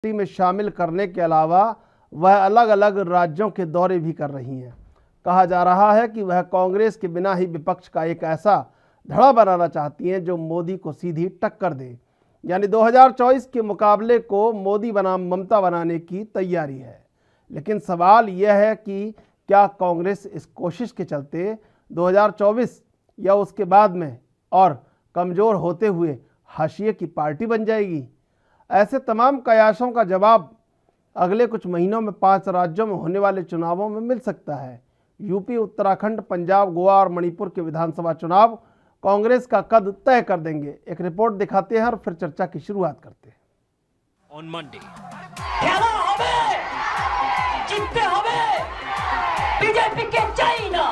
में शामिल करने के अलावा वह अलग अलग राज्यों के दौरे भी कर रही हैं। कहा जा रहा है कि वह कांग्रेस के बिना ही विपक्ष का एक ऐसा धड़ा बनाना चाहती हैं जो मोदी को सीधी टक्कर दे, यानी 2024 के मुकाबले को मोदी बनाम ममता बनाने की तैयारी है। लेकिन सवाल यह है कि क्या कांग्रेस इस कोशिश के चलते 2024 या उसके बाद में और कमज़ोर होते हुए हाशिए की पार्टी बन जाएगी? ऐसे तमाम कयासों का जवाब अगले कुछ महीनों में 5 राज्यों में होने वाले चुनावों में मिल सकता है। यूपी, उत्तराखंड, पंजाब, गोवा और मणिपुर के विधानसभा चुनाव कांग्रेस का कद तय कर देंगे। एक रिपोर्ट दिखाते हैं और फिर चर्चा की शुरुआत करते हैं। On Monday, बीजेपी के चाइना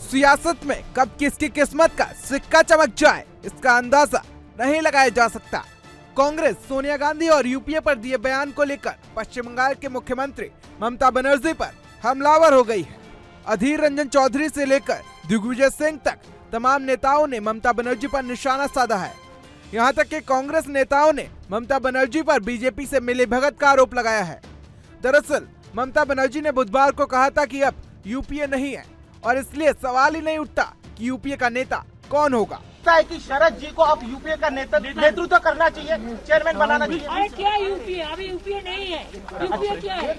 सियासत में कब किसकी किस्मत का सिक्का चमक जाए इसका अंदाजा नहीं लगाया जा सकता। कांग्रेस सोनिया गांधी और यूपीए पर दिए बयान को लेकर पश्चिम बंगाल के मुख्यमंत्री ममता बनर्जी पर हमलावर हो गई है। अधीर रंजन चौधरी से लेकर दिग्विजय सिंह तक तमाम नेताओं ने ममता बनर्जी पर निशाना साधा है। यहाँ तक कि कांग्रेस नेताओं ने ममता बनर्जी पर बीजेपी से मिलीभगत का आरोप लगाया है। दरअसल ममता बनर्जी ने बुधवार को कहा था कि अब यूपीए नहीं है और इसलिए सवाल ही नहीं उठता कि यूपीए का नेता कौन होगा। कि शरद जी को अब यूपीए का नेतृत्व करना चाहिए, चेयरमैन बनाना चाहिए। क्या यूपीए? अभी यूपीए नहीं है। यूपीए क्या है?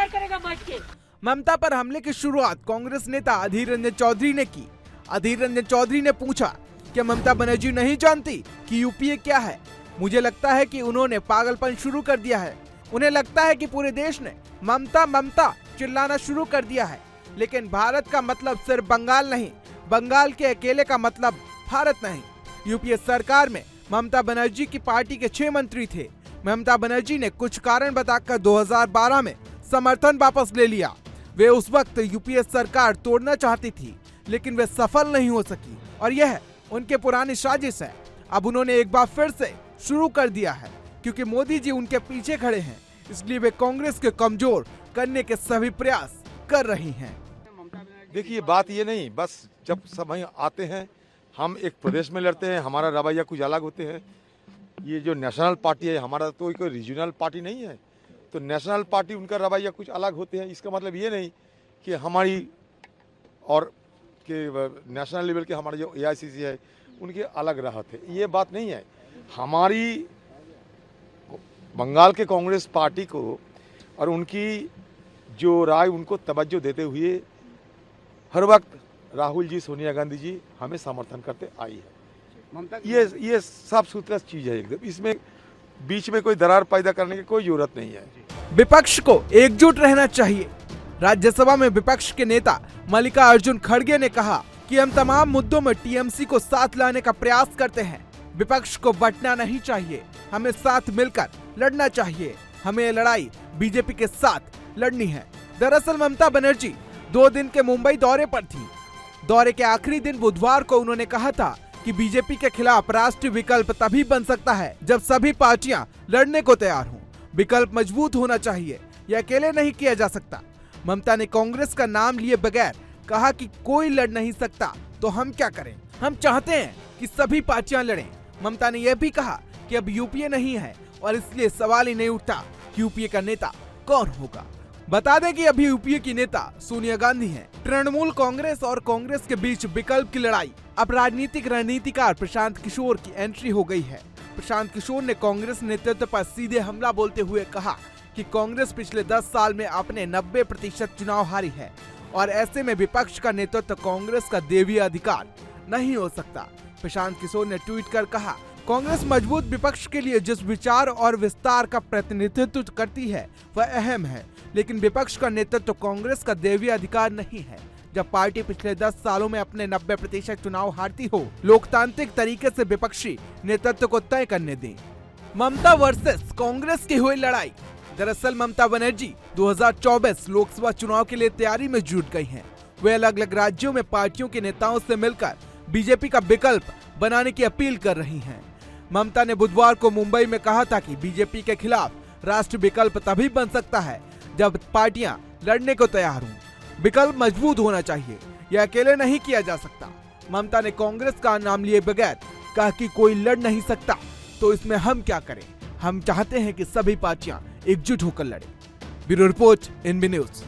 करेगा बैठ के। ममता पर हमले की शुरुआत कांग्रेस नेता अधीर रंजन चौधरी ने की। अधीर रंजन चौधरी ने पूछा कि ममता बनर्जी नहीं जानती कि यूपीए क्या है। मुझे लगता है कि उन्होंने पागलपन शुरू कर दिया है। उन्हें लगता है कि पूरे देश ने ममता ममता चिल्लाना शुरू कर दिया है। लेकिन भारत का मतलब सिर्फ बंगाल नहीं, बंगाल के अकेले का मतलब भारत नहीं। यूपीए सरकार में ममता बनर्जी की पार्टी के 6 मंत्री थे। ममता बनर्जी ने कुछ कारण बताकर 2012 में समर्थन वापस ले लिया। वे उस वक्त यूपीए सरकार तोड़ना चाहती थी, लेकिन वे सफल नहीं हो सकी और यह उनके पुरानी साजिश है। अब उन्होंने एक बार फिर से शुरू कर दिया है। क्योंकि मोदी जी उनके पीछे खड़े हैं, इसलिए वे कांग्रेस के कमजोर करने के सभी प्रयास कर रही हैं। देखिए, बात ये नहीं, बस जब समय आते हैं हम एक प्रदेश में लड़ते हैं, हमारा रवैया कुछ अलग होते हैं। ये जो नेशनल पार्टी है हमारा, तो कोई रीजनल पार्टी नहीं है, तो नेशनल पार्टी उनका रवैया कुछ अलग होते हैं। इसका मतलब ये नहीं कि हमारी और के नेशनल लेवल के हमारे जो AICC है उनके अलग राह थे, ये बात नहीं है। हमारी बंगाल के कांग्रेस पार्टी को और उनकी जो राय उनको तवज्जो देते हुए हर वक्त राहुल जी, सोनिया गांधी जी हमें समर्थन करते आई है। ये साफ सुथरा चीज है एकदम, इसमें बीच में कोई दरार पैदा करने की कोई जरूरत नहीं है। विपक्ष को एकजुट रहना चाहिए। राज्यसभा में विपक्ष के नेता मल्लिकार्जुन खड़गे ने कहा कि हम तमाम मुद्दों में टीएमसी को साथ लाने का प्रयास करते हैं। विपक्ष को बंटना नहीं चाहिए, हमें साथ मिलकर लड़ना चाहिए। हमें ये लड़ाई बीजेपी के साथ लड़नी है। दरअसल ममता बनर्जी 2 दिन के मुंबई दौरे पर थी। दौरे के आखिरी दिन बुधवार को उन्होंने कहा था कि बीजेपी के खिलाफ राष्ट्रीय विकल्प तभी बन सकता है जब सभी पार्टियां लड़ने को तैयार हों। विकल्प मजबूत होना चाहिए, यह अकेले नहीं किया जा सकता। ममता ने कांग्रेस का नाम लिए बगैर कहा कि कोई लड़ नहीं सकता तो हम क्या करें, हम चाहते हैं कि सभी पार्टियां लड़ें। ममता ने यह भी कहा कि अब यूपीए नहीं है और इसलिए सवाल ही नहीं उठता कि यूपीए का नेता कौन होगा। बता दें कि अभी यूपीए की नेता सोनिया गांधी हैं। तृणमूल कांग्रेस और कांग्रेस के बीच विकल्प की लड़ाई। अब राजनीतिक रणनीतिकार प्रशांत किशोर की एंट्री हो गई है। प्रशांत किशोर ने कांग्रेस नेतृत्व पर सीधे हमला बोलते हुए कहा कि कांग्रेस पिछले 10 साल में अपने 90% चुनाव हारी है और ऐसे में विपक्ष का नेतृत्व कांग्रेस का दैवीय अधिकार नहीं हो सकता। प्रशांत किशोर ने ट्वीट कर कहा, कांग्रेस मजबूत विपक्ष के लिए जिस विचार और विस्तार का प्रतिनिधित्व करती है वह अहम है, लेकिन विपक्ष का नेतृत्व कांग्रेस का दैवीय अधिकार नहीं है। जब पार्टी पिछले 10 सालों में अपने 90% चुनाव हारती हो, लोकतांत्रिक तरीके से विपक्षी नेतृत्व को तय करने दें। ममता वर्सेस कांग्रेस की हुई लड़ाई। दरअसल ममता बनर्जी 2024 लोकसभा चुनाव के लिए तैयारी में जुट गई हैं। वे अलग अलग राज्यों में पार्टियों के नेताओं से मिलकर बीजेपी का विकल्प बनाने की अपील कर रही हैं। ममता ने बुधवार को मुंबई में कहा था कि बीजेपी के खिलाफ राष्ट्रीय विकल्प तभी बन सकता है जब पार्टियां लड़ने को तैयार हों। विकल्प मजबूत होना चाहिए, यह अकेले नहीं किया जा सकता। ममता ने कांग्रेस का नाम लिए बगैर कहा कि कोई लड़ नहीं सकता, तो इसमें हम क्या करें? हम चाहते हैं कि सभी पार्टियां एकजुट होकर लड़ें। Bureau report, NB news.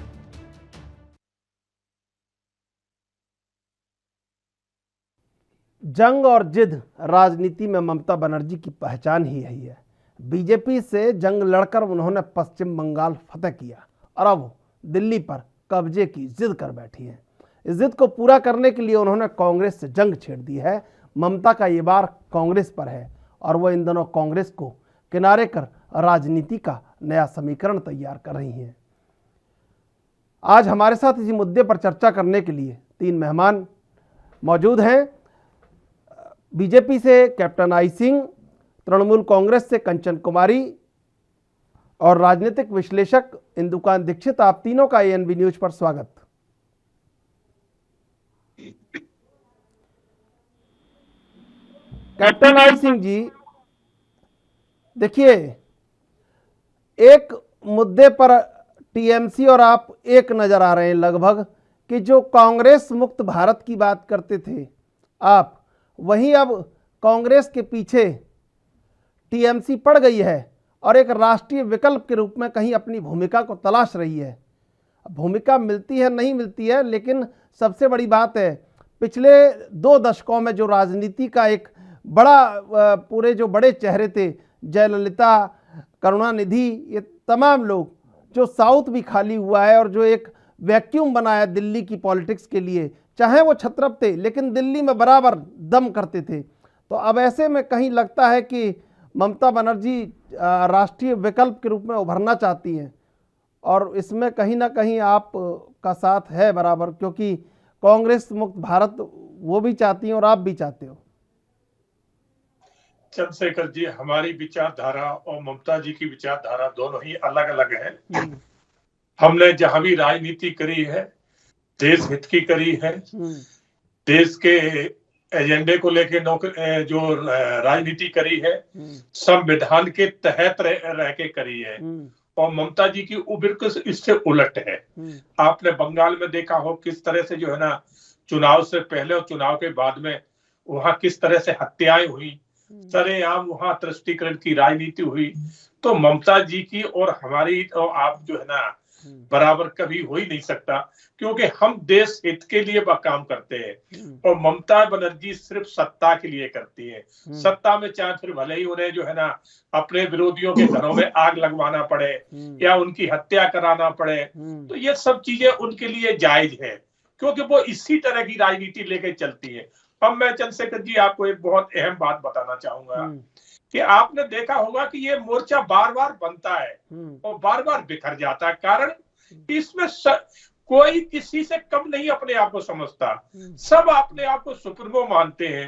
जंग और जिद राजनीति में ममता बनर्जी की पहचान ही यही है। बीजेपी से जंग लड़कर उन्होंने पश्चिम बंगाल फतह किया और अब दिल्ली पर कब्जे की जिद कर बैठी हैं। इस जिद को पूरा करने के लिए उन्होंने कांग्रेस से जंग छेड़ दी है। ममता का ये बार कांग्रेस पर है और वह इन दोनों कांग्रेस को किनारे कर राजनीति का नया समीकरण तैयार कर रही हैं। आज हमारे साथ इसी मुद्दे पर चर्चा करने के लिए 3 मेहमान मौजूद हैं। बीजेपी से कैप्टन आई सिंह, तृणमूल कांग्रेस से कंचन कुमारी और राजनीतिक विश्लेषक इंदुकान दीक्षित। आप तीनों का एएनबी न्यूज पर स्वागत। कैप्टन आई सिंह जी, देखिए, एक मुद्दे पर टीएमसी और आप एक नजर आ रहे हैं लगभग, कि जो कांग्रेस मुक्त भारत की बात करते थे आप, वहीं अब कांग्रेस के पीछे टीएमसी पड़ गई है और एक राष्ट्रीय विकल्प के रूप में कहीं अपनी भूमिका को तलाश रही है। भूमिका मिलती है नहीं मिलती है, लेकिन सबसे बड़ी बात है पिछले 2 दशकों में जो राजनीति का एक बड़ा पूरे जो बड़े चेहरे थे, जयललिता, करुणानिधि, ये तमाम लोग, जो साउथ भी खाली हुआ है और जो एक वैक्यूम बनाया दिल्ली की पॉलिटिक्स के लिए, चाहे वो छत्रप थे लेकिन दिल्ली में बराबर दम करते थे। तो अब ऐसे में कहीं लगता है कि ममता बनर्जी राष्ट्रीय विकल्प के रूप में उभरना चाहती हैं और इसमें कहीं ना कहीं आप का साथ है बराबर, क्योंकि कांग्रेस मुक्त भारत वो भी चाहती हैं और आप भी चाहते हो। चंद्रशेखर जी, हमारी विचारधारा और ममता जी की विचारधारा दोनों ही अलग अलग है। हमने जहां भी राजनीति करी है, देश हित की करी है, देश के एजेंडे को लेकर जो राजनीति करी है, संविधान के तहत रह के करी है। और ममता जी की उम्र इससे उलट है। आपने बंगाल में देखा हो किस तरह से जो है ना, चुनाव से पहले और चुनाव के बाद में वहां किस तरह से हत्याएं हुई, सरेआम वहां तुष्टीकरण की राजनीति हुई। तो ममता जी की और हमारी और आप जो है ना बराबर कभी हो ही नहीं सकता, क्योंकि हम देश हित के लिए काम करते हैं और ममता बनर्जी सिर्फ सत्ता के लिए करती है। सत्ता में चाहे फिर भले ही उन्हें जो है ना अपने विरोधियों के घरों में आग लगवाना पड़े या उनकी हत्या कराना पड़े, तो ये सब चीजें उनके लिए जायज है, क्योंकि वो इसी तरह की राजनीति लेके चलती है। अब मैं चंद्रशेखर जी आपको एक बहुत अहम बात बताना चाहूंगा कि आपने देखा होगा कि ये मोर्चा बार बार बनता है और बार बार बिखर जाता है। कारण इसमें कोई किसी से कम नहीं अपने आप को समझता, सब अपने आप को सुप्रीमो मानते हैं।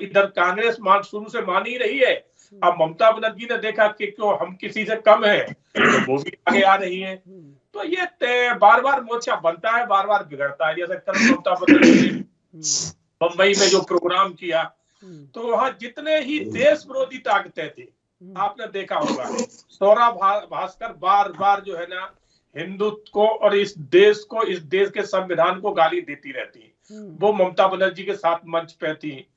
इधर कांग्रेस शुरू से मान ही रही है, अब ममता बनर्जी ने देखा कि क्यों हम किसी से कम है, तो वो भी आगे आ रही है। तो ये बार बार मोर्चा बनता है, बार बार बिगड़ता है। जैसे कल ममता बनर्जी ने बंबई में जो प्रोग्राम किया, तो वहां जितने ही देश विरोधी ताकतें थी, आपने देखा होगा, सौरा भास्कर बार बार जो है ना हिंदुत्व को और इस देश के संविधान को गाली देती रहती, वो ममता बनर्जी के साथ मंच पे थी।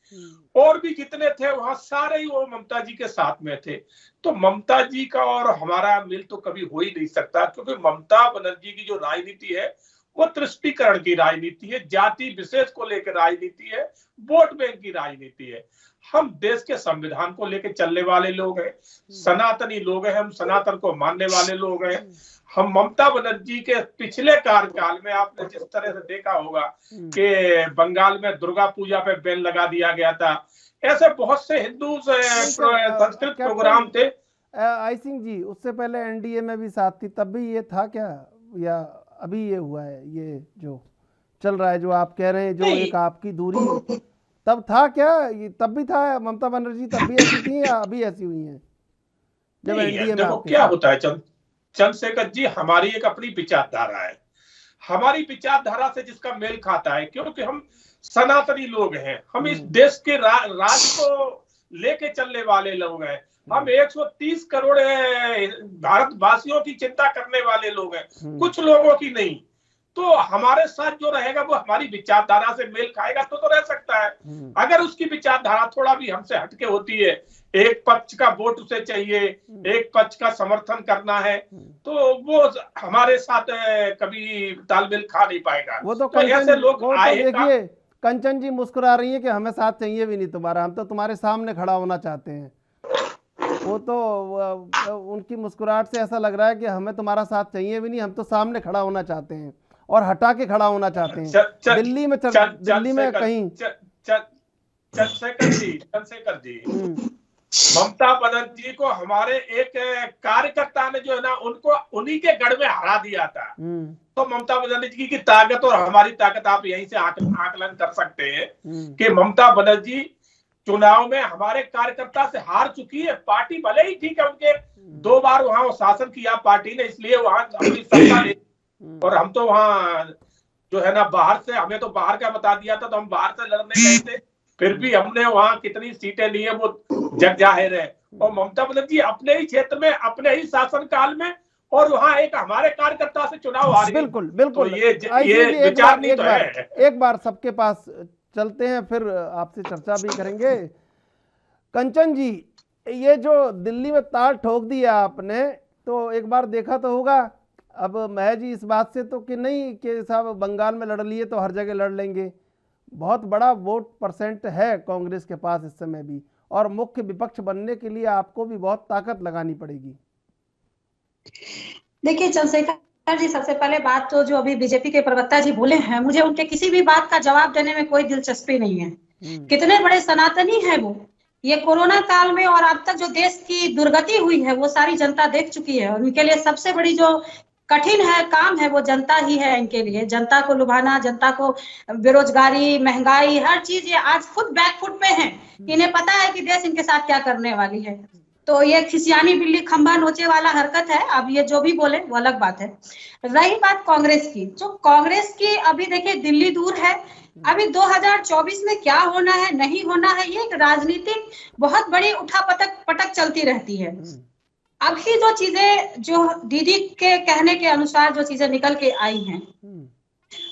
और भी जितने थे वहां सारे ही वो ममता जी के साथ में थे। तो ममता जी का और हमारा मिल तो कभी हो ही नहीं सकता, क्योंकि ममता बनर्जी की जो राजनीति है वो तुष्टीकरण की राजनीति है, जाति विशेष को लेकर राजनीति है, वोट बैंक की राजनीति है। हम देश के संविधान को लेकर चलने वाले लोग हैं, सनातनी लोग हैं, हम सनातन को मानने वाले लोग हैं। हम ममता बनर्जी के पिछले कार्यकाल में आपने जिस तरह से देखा होगा कि बंगाल में दुर्गा पूजा पे बैन लगा दिया गया था, ऐसे बहुत से हिंदू संस्कृत प्रोग्राम थे। आई सिंह जी, उससे पहले एनडीए में भी साथ थी, तब भी ये था क्या, या अभी ये हुआ है, ये जो चल रहा है जो आप कह रहे हैं, जो एक आपकी दूरी, तब था क्या, ये तब भी था ममता बनर्जी, तब भी ऐसी थी या अभी ऐसी हुई है जब एनडीए में? क्या होता है चंद्रशेखर जी, हमारी एक अपनी विचारधारा है, हमारी विचारधारा से जिसका मेल खाता है, क्योंकि हम सनातनी लोग हैं, हम इस देश के राज को लेके चलने वाले लोग हैं, हम 130 करोड़ भारतवासियों की चिंता करने वाले लोग हैं, कुछ लोगों की नहीं। तो हमारे साथ जो रहेगा वो हमारी विचारधारा से मेल खाएगा तो रह सकता है। अगर उसकी विचारधारा थोड़ा भी हमसे हटके होती है, एक पक्ष का वोट उसे चाहिए, एक पक्ष का समर्थन करना है, तो वो हमारे साथ कभी तालमेल खा नहीं पाएगा। वो तो ऐसे लोग देखिए कंचन जी मुस्कुरा रही है कि हमें साथ चाहिए भी नहीं तुम्हारा, हम तो तुम्हारे सामने खड़ा होना चाहते हैं। वो तो उनकी मुस्कुराहट से ऐसा लग रहा है कि हमें तुम्हारा साथ चाहिए भी नहीं, हम तो सामने खड़ा होना चाहते हैं और हटा के खड़ा होना चाहते हैं। दिल्ली में कहीं चंद्रशेखर जी ममता बनर्जी को हमारे एक कार्यकर्ता ने जो है ना उनको उन्हीं के गढ़ में हरा दिया था। तो ममता बनर्जी की ताकत और हमारी ताकत आप यहीं से आकलन कर सकते हैं कि ममता बनर्जी चुनाव में हमारे कार्यकर्ता से हार चुकी है। पार्टी भले ही ठीक है, उनके 2 बार वहां शासन किया पार्टी ने, इसलिए वहां अपनी सत्ता ले, और हम तो वहां जो है ना बाहर से, हमें तो बाहर का बता दिया था तो हम बाहर से लड़ने गए थे, फिर भी हमने वहां कितनी सीटें ली है वो जग जाहिर है। और ममता बनर्जी अपने ही क्षेत्र में, अपने ही शासन काल में, और वहां एक हमारे कार्यकर्ता से चुनाव हार गई। बिल्कुल बिल्कुल। तो ये विचार नहीं तो है। एक बार सबके पास चलते हैं, फिर आपसे चर्चा भी करेंगे। कंचन जी, ये जो दिल्ली में ताल ठोक दिया आपने, तो एक बार देखा तो होगा अब महज इस बात से तो कि नहीं कि साहब बंगाल में लड़ लिए तो हर जगह लड़ लेंगे। बहुत बड़ा वोट परसेंट है कांग्रेस के पास इस समय भी, और मुख्य विपक्ष बनने के लिए आपको भी बहुत ताकत लगानी पड़ेगी। देखिए चंद्रशेखर जी, सबसे पहले बात तो जो अभी बीजेपी के प्रवक्ता जी बोले हैं, मुझे उनके किसी भी बात का जवाब देने में कोई दिलचस्पी नहीं है। कितने बड़े सनातनी है वो। ये कोरोना काल में और अब तक जो देश की दुर्गति हुई है वो सारी जनता देख चुकी है। उनके लिए सबसे बड़ी जो कठिन है काम है वो जनता ही है। इनके लिए जनता को लुभाना, जनता को बेरोजगारी, महंगाई, हर चीज ये आज खुद बैकफुट पे है। इन्हें पता है कि देश इनके साथ क्या करने वाली है। तो ये खिसियानी बिल्ली खंभा नोचे वाला हरकत है। अब ये जो भी बोले वो अलग बात है। रही बात कांग्रेस की, जो कांग्रेस की अभी देखिए दिल्ली दूर है। अभी 2024 में क्या होना है नहीं होना है, ये एक राजनीतिक बहुत बड़ी पटक चलती रहती है। अभी जो चीजें जो दीदी के कहने के अनुसार जो चीजें निकल के आई हैं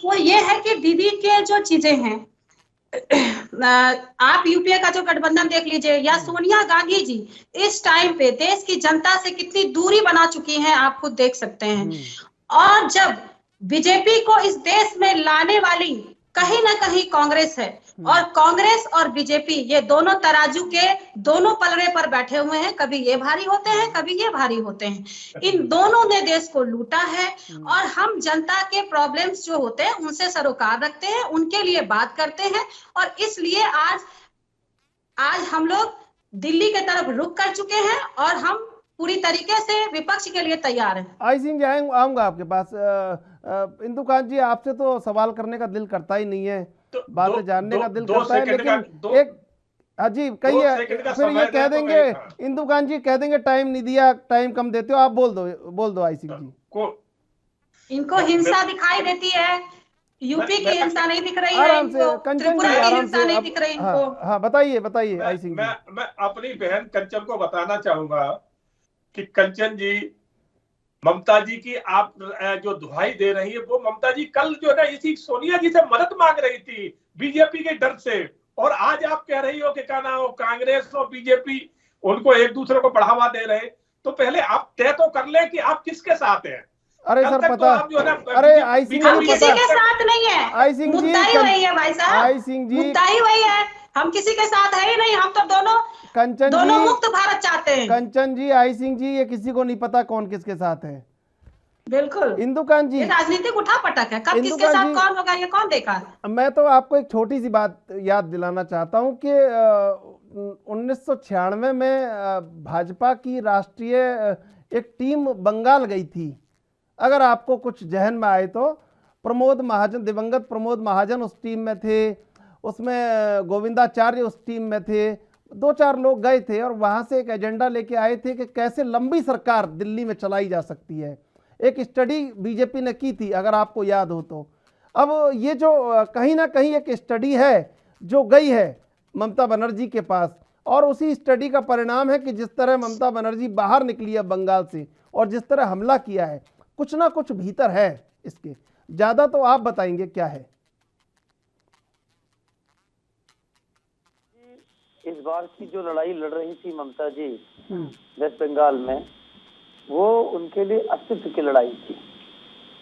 वो ये है कि दीदी के जो चीजें हैं, आप यूपीए का जो गठबंधन देख लीजिए, या सोनिया गांधी जी इस टाइम पे देश की जनता से कितनी दूरी बना चुकी हैं, आप खुद देख सकते हैं। और जब बीजेपी को इस देश में लाने वाली कहीं ना कहीं कांग्रेस है, और कांग्रेस और बीजेपी ये दोनों तराजू के दोनों पलड़े पर बैठे हुए हैं। कभी ये भारी होते हैं, कभी ये भारी होते हैं। इन दोनों ने देश को लूटा है, और हम जनता के प्रॉब्लम्स जो होते हैं उनसे सरोकार रखते हैं, उनके लिए बात करते हैं। और इसलिए आज हम लोग दिल्ली के तरफ रुख कर चुके हैं, और हम पूरी तरीके से विपक्ष के लिए तैयार हैं। आई सिंह जी, आऊंगा आपके पास। इंदु कांत जी, आपसे तो सवाल करने का दिल करता ही नहीं है, बातें जानने का दिल करता है, लेकिन एक जी कहिए, फिर ये कह देंगे इंदु कांत जी कह देंगे टाइम नहीं दिया, टाइम कम देते हो। आप बोल दो आई सिंह जी। इनको हिंसा दिखाई देती है, यूपी की हिंसा नहीं दिख रही है, आराम से कंचन जी, आराम से नहीं दिख रही इनको। हाँ बताइए आई सिंह जी। मैं अपनी बहन कंचन को बताना चाहूंगा कि कंचन जी, ममता जी की आप जो दुहाई दे रही है, वो ममता जी कल जो है ना इसी सोनिया जी से मदद मांग रही थी बीजेपी के डर से, और आज आप कह रही हो कि क्या ना हो कांग्रेस और बीजेपी उनको एक दूसरे को बढ़ावा दे रहे। तो पहले आप तय तो कर ले कि आप किसके साथ हैं। अरे सर पता, अरे आई सिंह हम किसी के साथ नहीं है, आई सिंह जी, मुद्दा ही वही है भाई साहब, आई सिंह जी मुद्दा ही वही है। हम किसी के साथ है ही नहीं, हम तो दोनों मुक्त भारत चाहते हैं। कंचन जी, आई सिंह जी, ये किसी को नहीं पता कौन किसके साथ है। बिल्कुल इंदु कांत जी, राजनीतिक उठा पटक है, कब किसके साथ कौन होगा ये कौन देखा। मैं तो आपको एक छोटी सी बात याद दिलाना चाहता हूं कि 1996 में भाजपा की राष्ट्रीय एक टीम बंगाल गई थी। अगर आपको कुछ जहन में आए तो प्रमोद महाजन, दिवंगत प्रमोद महाजन उस टीम में थे, उसमें गोविंदाचार्य उस टीम में थे, 2-4 लोग गए थे, और वहाँ से एक एजेंडा लेके आए थे कि कैसे लंबी सरकार दिल्ली में चलाई जा सकती है। एक स्टडी बीजेपी ने की थी, अगर आपको याद हो तो। अब ये जो कहीं ना कहीं एक स्टडी है जो गई है ममता बनर्जी के पास, और उसी स्टडी का परिणाम है कि जिस तरह ममता बनर्जी बाहर निकली है बंगाल से, और जिस तरह हमला किया है, कुछ ना कुछ भीतर है इसके। ज्यादा तो आप बताएंगे क्या है। इस बार की जो लड़ाई लड़ रही थी ममता जी वेस्ट बंगाल में, वो उनके लिए अस्तित्व की लड़ाई थी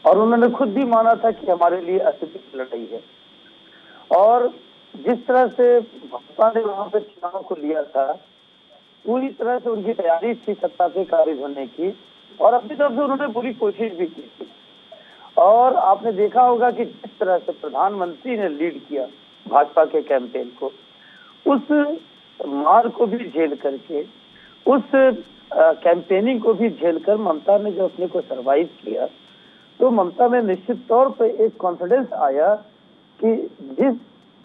और उन्होंने खुद भी माना था कि हमारे लिए अस्तित्व की लड़ाई है। और जिस तरह से भाजपा ने वहां पे चुनाव को लिया था, पूरी तरह से उनकी तैयारी थी सत्ता पे काबिज होने की और अपनी तरफ से उन्होंने पूरी कोशिश भी की थी। और आपने देखा होगा कि जिस तरह से प्रधानमंत्री ने लीड किया भाजपा के कैंपेन को, उस मार को भी झेल करके, उस कैंपेनिंग को भी झेलकर ममता ने जो अपने को सरवाइव किया, तो ममता में निश्चित तौर पे एक कॉन्फिडेंस आया कि जिस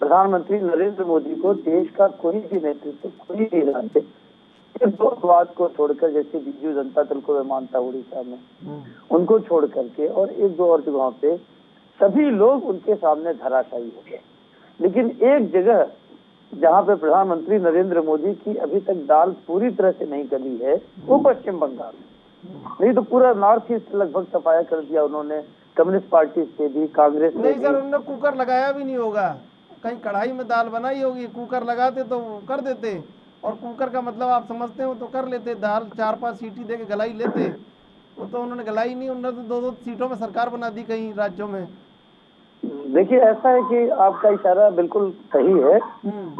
प्रधानमंत्री नरेंद्र मोदी को देश का कोई भी नेतृत्व, कोई भी राज्य दो बात को छोड़कर, जैसे बीजू जनता दल को मैं मानता उड़ीसा में, उनको छोड़ करके और एक दो और जगहों पे सभी लोग उनके सामने धराशायी हो गए। लेकिन एक जगह जहां पे प्रधानमंत्री नरेंद्र मोदी की अभी तक दाल पूरी तरह से नहीं गली है, वो पश्चिम बंगाल। नहीं तो पूरा नॉर्थ ईस्ट लगभग सफाया कर दिया उन्होंने, कम्युनिस्ट पार्टी से भी, कांग्रेस से नहीं भी। सर, उन्होंने कुकर लगाया भी नहीं होगा, कहीं कढ़ाई में दाल बनाई होगी, कुकर लगाते तो कर देते। और कुकर का मतलब आप समझते हो तो कर लेते, दाल 4-5 सीटी दे के गलाई लेते। वो तो उन्होंने गलाई नहीं, उन्होंने तो 2-2 सीटों में सरकार बना दी कई राज्यों में। देखिए ऐसा है कि आपका इशारा बिल्कुल सही है,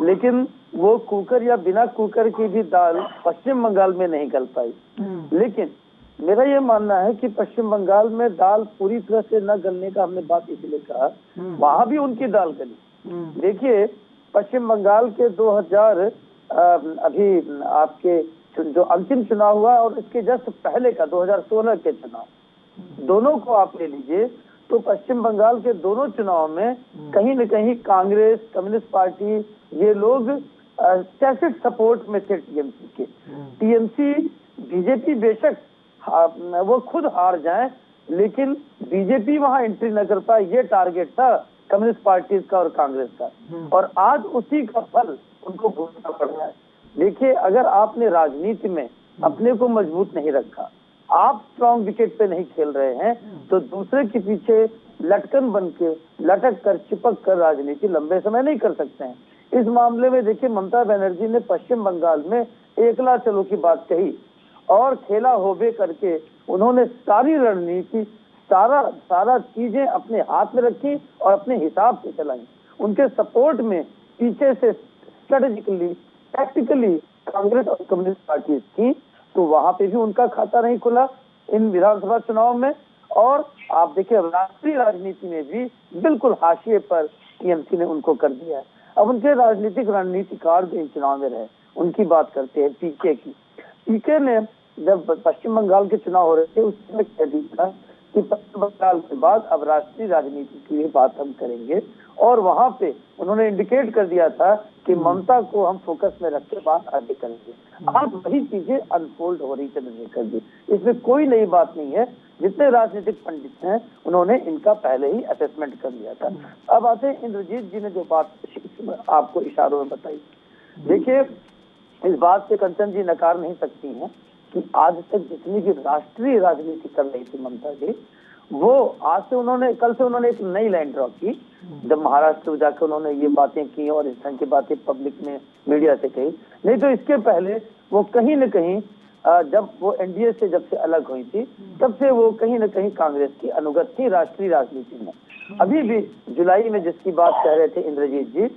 लेकिन वो कुकर या बिना कुकर की भी दाल पश्चिम बंगाल में नहीं गल पाई। लेकिन मेरा ये मानना है कि पश्चिम बंगाल में दाल पूरी तरह से न गलने का हमने बात इसलिए कहा, वहां भी उनकी दाल गली। देखिए पश्चिम बंगाल के 2000 अभी आपके जो अंतिम चुनाव हुआ और इसके जस्ट पहले का 2016 के चुनाव, दोनों को आप ले लीजिए तो पश्चिम बंगाल के दोनों चुनाव में कहीं न कहीं कांग्रेस, कम्युनिस्ट पार्टी, ये लोग टैसिट सपोर्ट में थे टीएमसी के। टीएमसी, बीजेपी बेशक वो खुद हार जाए, लेकिन बीजेपी वहां एंट्री न कर पाए, ये टारगेट था कम्युनिस्ट पार्टीज का और कांग्रेस का। और आज उसी का फल उनको भुगतना पड़ रहा है। देखिए अगर आपने राजनीति में अपने को मजबूत नहीं रखा, आप स्ट्रॉन्ग विकेट पे नहीं खेल रहे हैं, तो दूसरे के पीछे लटकन बन के, लटक कर, चिपक कर राजनीति लंबे समय नहीं कर सकते हैं। इस मामले में देखिए ममता बनर्जी ने पश्चिम बंगाल में एकला चलो की बात कही और खेला होबे करके उन्होंने सारी रणनीति, सारा चीजें अपने हाथ में रखी और अपने हिसाब से चलाई। उनके सपोर्ट में पीछे से स्ट्रेटेजिकली, टैक्टिकली कांग्रेस और कम्युनिस्ट पार्टी थी, तो वहां पे भी उनका खाता नहीं खुला इन विधानसभा चुनाव में। और आप देखिए राष्ट्रीय राजनीति में भी बिल्कुल हाशिए पर टीएमसी ने उनको कर दिया है। अब उनके राजनीतिक रणनीतिकार जो इन चुनाव में रहे, उनकी बात करते हैं पीके की। पीके ने जब पश्चिम बंगाल के चुनाव हो रहे थे उस समय कह दिया था कि पश्चिम बंगाल के बाद अब राष्ट्रीय राजनीति की बात हम करेंगे, और वहां पे उन्होंने इंडिकेट कर दिया था कि ममता को हम फोकस में रख के बात आगे करेंगे। आज वही चीजें अनफोल्ड हो रही चंद्रशेखर जी, इसमें कोई नई बात नहीं है। जितने राजनीतिक पंडित हैं उन्होंने इनका पहले ही असेसमेंट कर लिया था। अब आते हैं इंद्रजीत जी ने जो बात आपको इशारों में बताई। देखिए इस बात से कंचन जी नकार नहीं सकती हैं कि आज तक जितनी भी राष्ट्रीय राजनीति कर रही थी ममता जी, वो आज से उन्होंने, कल से उन्होंने एक नई लाइन ड्रॉ की। जब महाराष्ट्र में जाकर उन्होंने ये बातें की और इस तरह की बातें पब्लिक में मीडिया से कही, नहीं तो इसके पहले वो कहीं न कहीं जब वो एनडीए से जब से अलग हुई थी तब से वो कहीं न कहीं कांग्रेस की अनुगत थी राष्ट्रीय राजनीति में। अभी भी जुलाई में जिसकी बात कह रहे थे इंद्रजीत जी,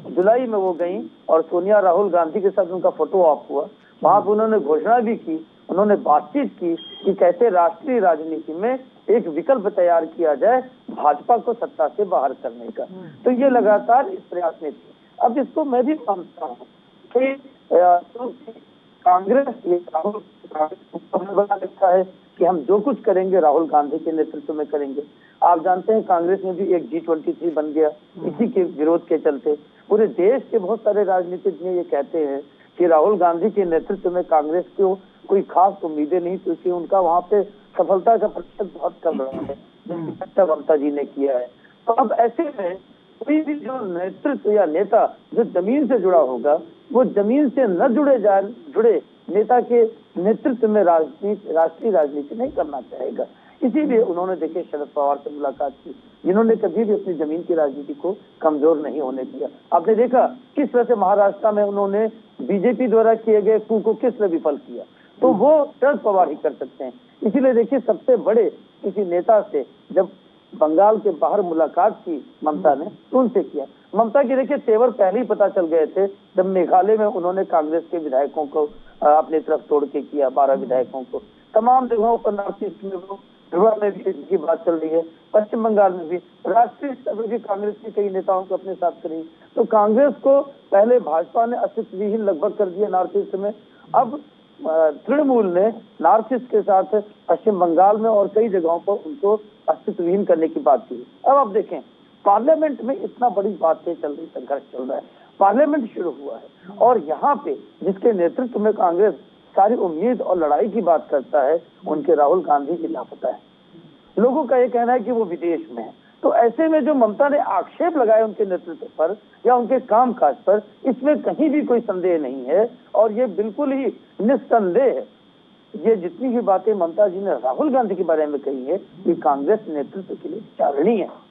जुलाई में वो गई और सोनिया राहुल गांधी के साथ उनका फोटो ऑप हुआ। वहां पर उन्होंने घोषणा भी की, उन्होंने बातचीत की कि कैसे राष्ट्रीय राजनीति में एक विकल्प तैयार किया जाए भाजपा को सत्ता से बाहर करने का। तो ये लगातार इस प्रयास में थी। अब इसको मैं भी मानता हूँ कि कांग्रेस, ये राहुल ने बना रखा है कि हम जो कुछ करेंगे राहुल गांधी के नेतृत्व में करेंगे। आप जानते हैं कांग्रेस में भी एक G23 बन गया इसी के विरोध के चलते। पूरे देश के बहुत सारे राजनीतिज्ञ ये कहते हैं कि राहुल गांधी के नेतृत्व में कांग्रेस को कोई खास उम्मीदें नहीं, क्योंकि उनका वहां पे सफलता का प्रतिशत बहुत कम रहा है, जैसे ममता जी ने किया है। तो अब ऐसे में कोई भी जो नेतृत्व या नेता जो जमीन से जुड़ा होगा, वो जमीन से न जुड़े नेता के नेतृत्व में राष्ट्रीय राजनीति नहीं करना चाहेगा। इसीलिए उन्होंने देखे शरद पवार से मुलाकात की, जिन्होंने कभी भी अपनी जमीन की राजनीति को कमजोर नहीं होने दिया। आपने देखा किस तरह से महाराष्ट्र में उन्होंने बीजेपी द्वारा किए गए coup को किस तरह विफल किया, तो वो शरद पवार ही कर सकते हैं। इसीलिए देखिए सबसे बड़े किसी नेता से जब बंगाल के बाहर मुलाकात की ममता ने, तो उनसे किया। ममता की देखिए तेवर पहले ही पता चल गए थे जब मेघालय में उन्होंने कांग्रेस के विधायकों को अपनी तरफ तोड़ के किया, 12 विधायकों को। तमाम जगहों पर नॉर्थ ईस्ट में वो त्रिपुरा में भी इसकी बात चल रही है, पश्चिम बंगाल में भी, राष्ट्रीय स्तर पर भी कांग्रेस के कई नेताओं को अपने साथ करेंगे। तो कांग्रेस को पहले भाजपा ने अस्तित्वहीन लगभग कर दिया नॉर्थ ईस्ट में, अब तृणमूल ने नॉर्थ ईस्ट के साथ पश्चिम बंगाल में और कई जगहों पर उनको अस्तित्वहीन करने की बात की। अब आप देखें पार्लियामेंट में इतना बड़ी बातें चल रही, संघर्ष चल रहा है, पार्लियामेंट शुरू हुआ है और यहाँ पे जिसके नेतृत्व में कांग्रेस सारी उम्मीद और लड़ाई की बात करता है, उनके राहुल गांधी जी लापता है। लोगों का ये कहना है कि वो विदेश में है। तो ऐसे में जो ममता ने आक्षेप लगाए उनके नेतृत्व पर या उनके कामकाज पर, इसमें कहीं भी कोई संदेह नहीं है और ये बिल्कुल ही निस्संदेह है। ये जितनी भी बातें ममता जी ने राहुल गांधी के बारे में कही है, ये कांग्रेस नेतृत्व के लिए चारणीय है।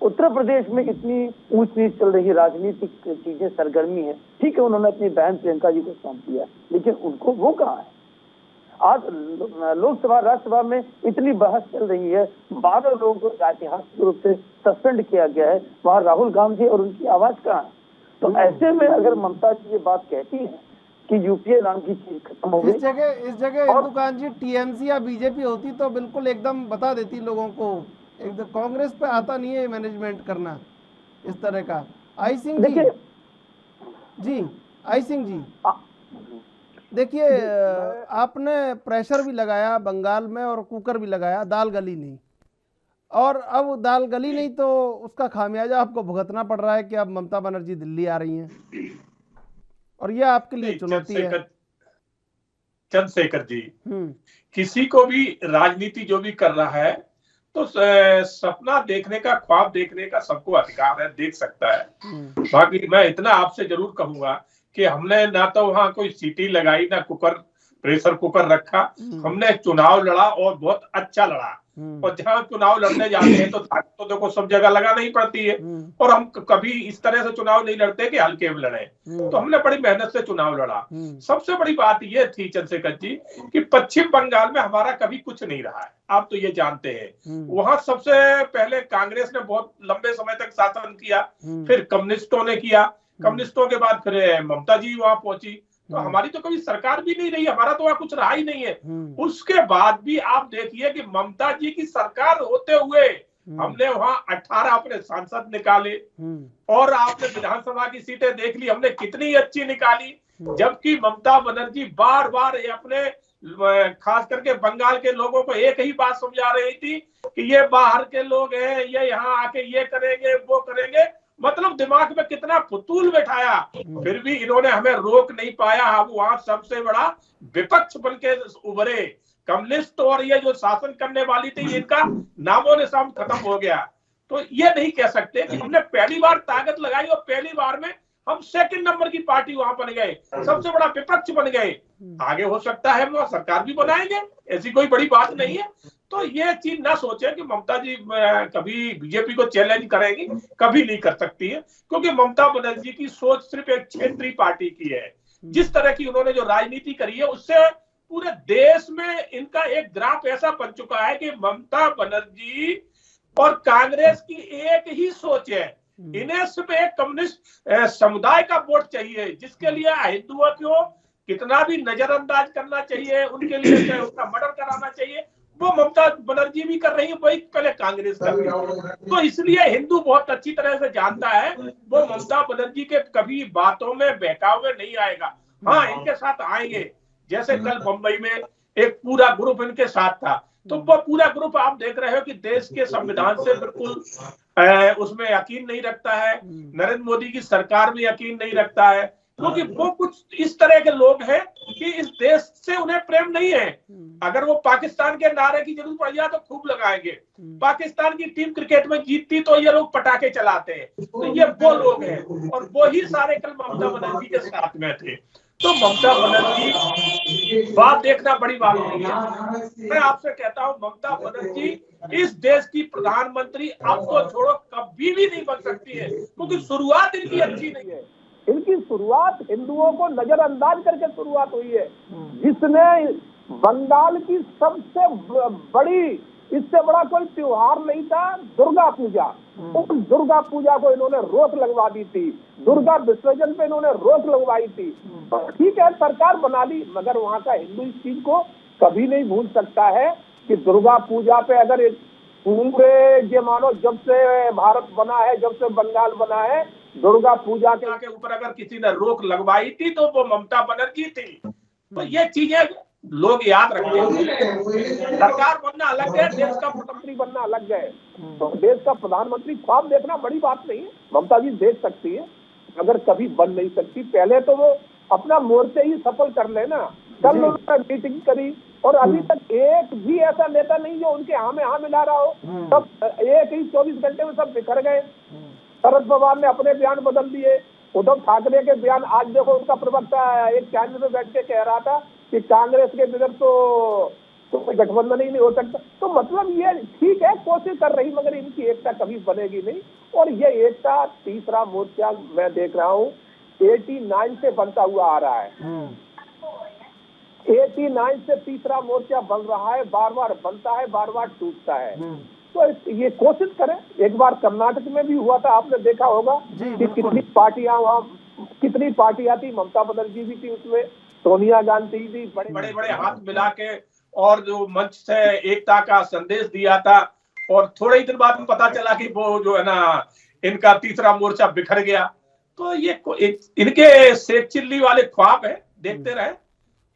उत्तर प्रदेश में इतनी ऊंच नीच चल रही राजनीतिक चीजें, सरगर्मी है, ठीक है, उन्होंने अपनी बहन प्रियंका जी को सौंप दिया, लेकिन उनको वो कहाँ है? आज लोकसभा राज्यसभा में इतनी बहस चल रही है, 12 लोगों को ऐतिहासिक रूप से सस्पेंड किया गया है, वहाँ राहुल गांधी और उनकी आवाज कहाँ है? तो ऐसे में अगर ममता जी ये बात कहती है कि यूपीए नाम की चीज खत्म हो गई, इस जगह हिंदुकान जी टीएमसी या बीजेपी होती तो बिल्कुल एकदम बता देती लोगों को। एकदम कांग्रेस पे आता नहीं है मैनेजमेंट करना इस तरह का। आई सिंह जी, आई सिंह जी, देखिए आपने प्रेशर भी लगाया बंगाल में और कुकर भी लगाया, दाल गली नहीं, और अब दाल गली नहीं तो उसका खामियाजा आपको भुगतना पड़ रहा है कि अब ममता बनर्जी दिल्ली आ रही हैं और ये आपके लिए चुनौती है। चंद्रशेखर जी, किसी को भी राजनीति जो भी कर रहा है तो सपना देखने का, ख्वाब देखने का सबको अधिकार है, देख सकता है। बाकी मैं इतना आपसे जरूर कहूंगा कि हमने ना तो वहां कोई सीटी लगाई, ना प्रेशर कुकर रखा, हमने चुनाव लड़ा और बहुत अच्छा लड़ा। और जहां चुनाव लड़ने जाते हैं तो ताकत तो देखो सब जगह लगाना ही पड़ती है, और हम कभी इस तरह से चुनाव नहीं लड़ते कि हल्के में लड़े। तो हमने बड़ी मेहनत से चुनाव लड़ा। सबसे बड़ी बात ये थी चंद्रशेखर जी कि पश्चिम बंगाल में हमारा कभी कुछ नहीं रहा है, आप तो ये जानते हैं। वहां सबसे पहले कांग्रेस ने बहुत लंबे समय तक शासन किया, फिर कम्युनिस्टों ने किया, कम्युनिस्टों के बाद फिर ममता जी वहां पहुंची। तो हमारी तो कभी सरकार भी नहीं रही, हमारा तो वहां कुछ रहा ही नहीं है। उसके बाद भी आप देखिए कि ममता जी की सरकार होते हुए हमने वहां 18 अपने सांसद निकाले, और आपने विधानसभा की सीटें देख ली हमने कितनी अच्छी निकाली। जबकि ममता बनर्जी बार बार अपने खास करके बंगाल के लोगों को एक ही बात समझा रही थी कि ये बाहर के लोग हैं, ये यहाँ आके ये करेंगे वो करेंगे, मतलब दिमाग में कितना फुतूल बैठाया, फिर भी इन्होंने हमें रोक नहीं पाया। हम वहां सबसे बड़ा विपक्ष बनके उभरे। कम्युनिस्ट और ये जो शासन करने वाली थी, इनका नामो निशान खत्म हो गया। तो ये नहीं कह सकते कि हमने पहली बार ताकत लगाई और पहली बार में हम सेकंड नंबर की पार्टी वहां बन गए, सबसे बड़ा विपक्ष बन गए। आगे हो सकता है वो सरकार भी बनाएंगे, ऐसी कोई बड़ी बात नहीं है। तो ये चीज ना सोचे कि ममता जी कभी बीजेपी को चैलेंज करेंगी, कभी नहीं कर सकती है, क्योंकि ममता बनर्जी की सोच सिर्फ एक क्षेत्रीय पार्टी की है। जिस तरह की उन्होंने जो राजनीति करी है उससे पूरे देश में इनका एक ग्राफ ऐसा बन चुका है कि ममता बनर्जी और कांग्रेस की एक ही सोच है। इन्हें सिर्फ एक कम्युनिस्ट समुदाय का वोट चाहिए, जिसके लिए हिंदुओं को कितना भी नजरअंदाज करना चाहिए, उनके लिए उसका मर्डर कराना चाहिए, वो ममता बनर्जी भी कर रही है, वही पहले कांग्रेस कर रही है। तो इसलिए हिंदू बहुत अच्छी तरह से जानता है वो ममता बनर्जी के कभी बातों में बहकावे नहीं आएगा। हाँ, इनके साथ आएंगे, जैसे कल मुंबई में एक पूरा ग्रुप इनके साथ था, तो वो पूरा ग्रुप आप देख रहे हो कि देश के संविधान से बिल्कुल उसमें यकीन नहीं रखता है, नरेंद्र मोदी की सरकार में यकीन नहीं रखता है, क्योंकि वो कुछ इस तरह के लोग हैं कि इस देश से उन्हें प्रेम नहीं है। अगर वो पाकिस्तान के नारे की जरूरत पड़ जाए तो खूब लगाएंगे, पाकिस्तान की टीम क्रिकेट में जीतती तो ये लोग पटाखे चलाते हैं। तो ये वो लोग हैं, और वो ही सारे कल ममता बनर्जी के साथ में थे। तो ममता बनर्जी बात देखना बड़ी बात नहीं है। मैं आपसे कहता हूं ममता बनर्जी इस देश की प्रधानमंत्री अब तो छोड़ो कभी भी नहीं बन सकती है, क्योंकि शुरुआत इनकी अच्छी नहीं है। इनकी शुरुआत हिंदुओं को नजरअंदाज करके शुरुआत हुई है, जिसने बंगाल की सबसे बड़ी, इससे बड़ा कोई त्योहार नहीं था, दुर्गा पूजा। उस दुर्गा पूजा को इन्होंने रोक लगवा दी थी, दुर्गा विसर्जन पे इन्होंने रोक लगवाई थी। तो ठीक है, सरकार बना ली, मगर वहाँ का हिंदू इस चीज को कभी नहीं भूल सकता है कि दुर्गा पूजा पे अगर पूरे ये मानो जब से भारत बना है, जब से बंगाल बना है, दुर्गा पूजा के ऊपर अगर किसी ने रोक लगवाई थी तो वो ममता बनर्जी थी। तो ये चीजें लोग याद रखते हैं। सरकार बनना अलग है, देश का प्रधानमंत्री बनना अलग है। तो देश का प्रधानमंत्री ख्वाब देखना बड़ी बात नहीं है, ममता जी देख सकती है, अगर कभी बन नहीं सकती पहले तो वो अपना मोर्चे ही सफल कर लेना। कल उन्होंने मीटिंग करी और अभी तक एक भी ऐसा नेता नहीं जो उनके हाँ में हाँ मिला रहा हो। सब एक ही 24 घंटे में सब बिखर गए। शरद पवार ने अपने बयान बदल दिए, उद्धव ठाकरे के बयान, आज देखो उनका प्रवक्ता एक चैनल में बैठ के कह रहा था कि कांग्रेस के बगैर तो कोई गठबंधन ही नहीं हो सकता। तो मतलब ये ठीक है, कोशिश कर रही, मगर इनकी एकता कभी बनेगी नहीं। और ये एकता तीसरा मोर्चा मैं देख रहा हूँ 89 से बनता हुआ आ रहा है। 89 से तीसरा मोर्चा बन रहा है, बार बार बनता है, बार बार टूटता है। तो ये कोशिश करें। एक बार कर्नाटक में भी हुआ था, आपने देखा होगा कि कितनी पार्टियां वहाँ, कितनी पार्टियां थी, ममता बनर्जी भी थी उसमें, सोनिया गांधी भी बड़े बड़े हाथ मिला के और जो मंच से एकता का संदेश दिया था। और थोड़े ही दिन बाद में पता चला कि वो जो है ना इनका तीसरा मोर्चा बिखर गया। तो ये इनके शेख चिल्ली वाले ख्वाब है, देखते रहे।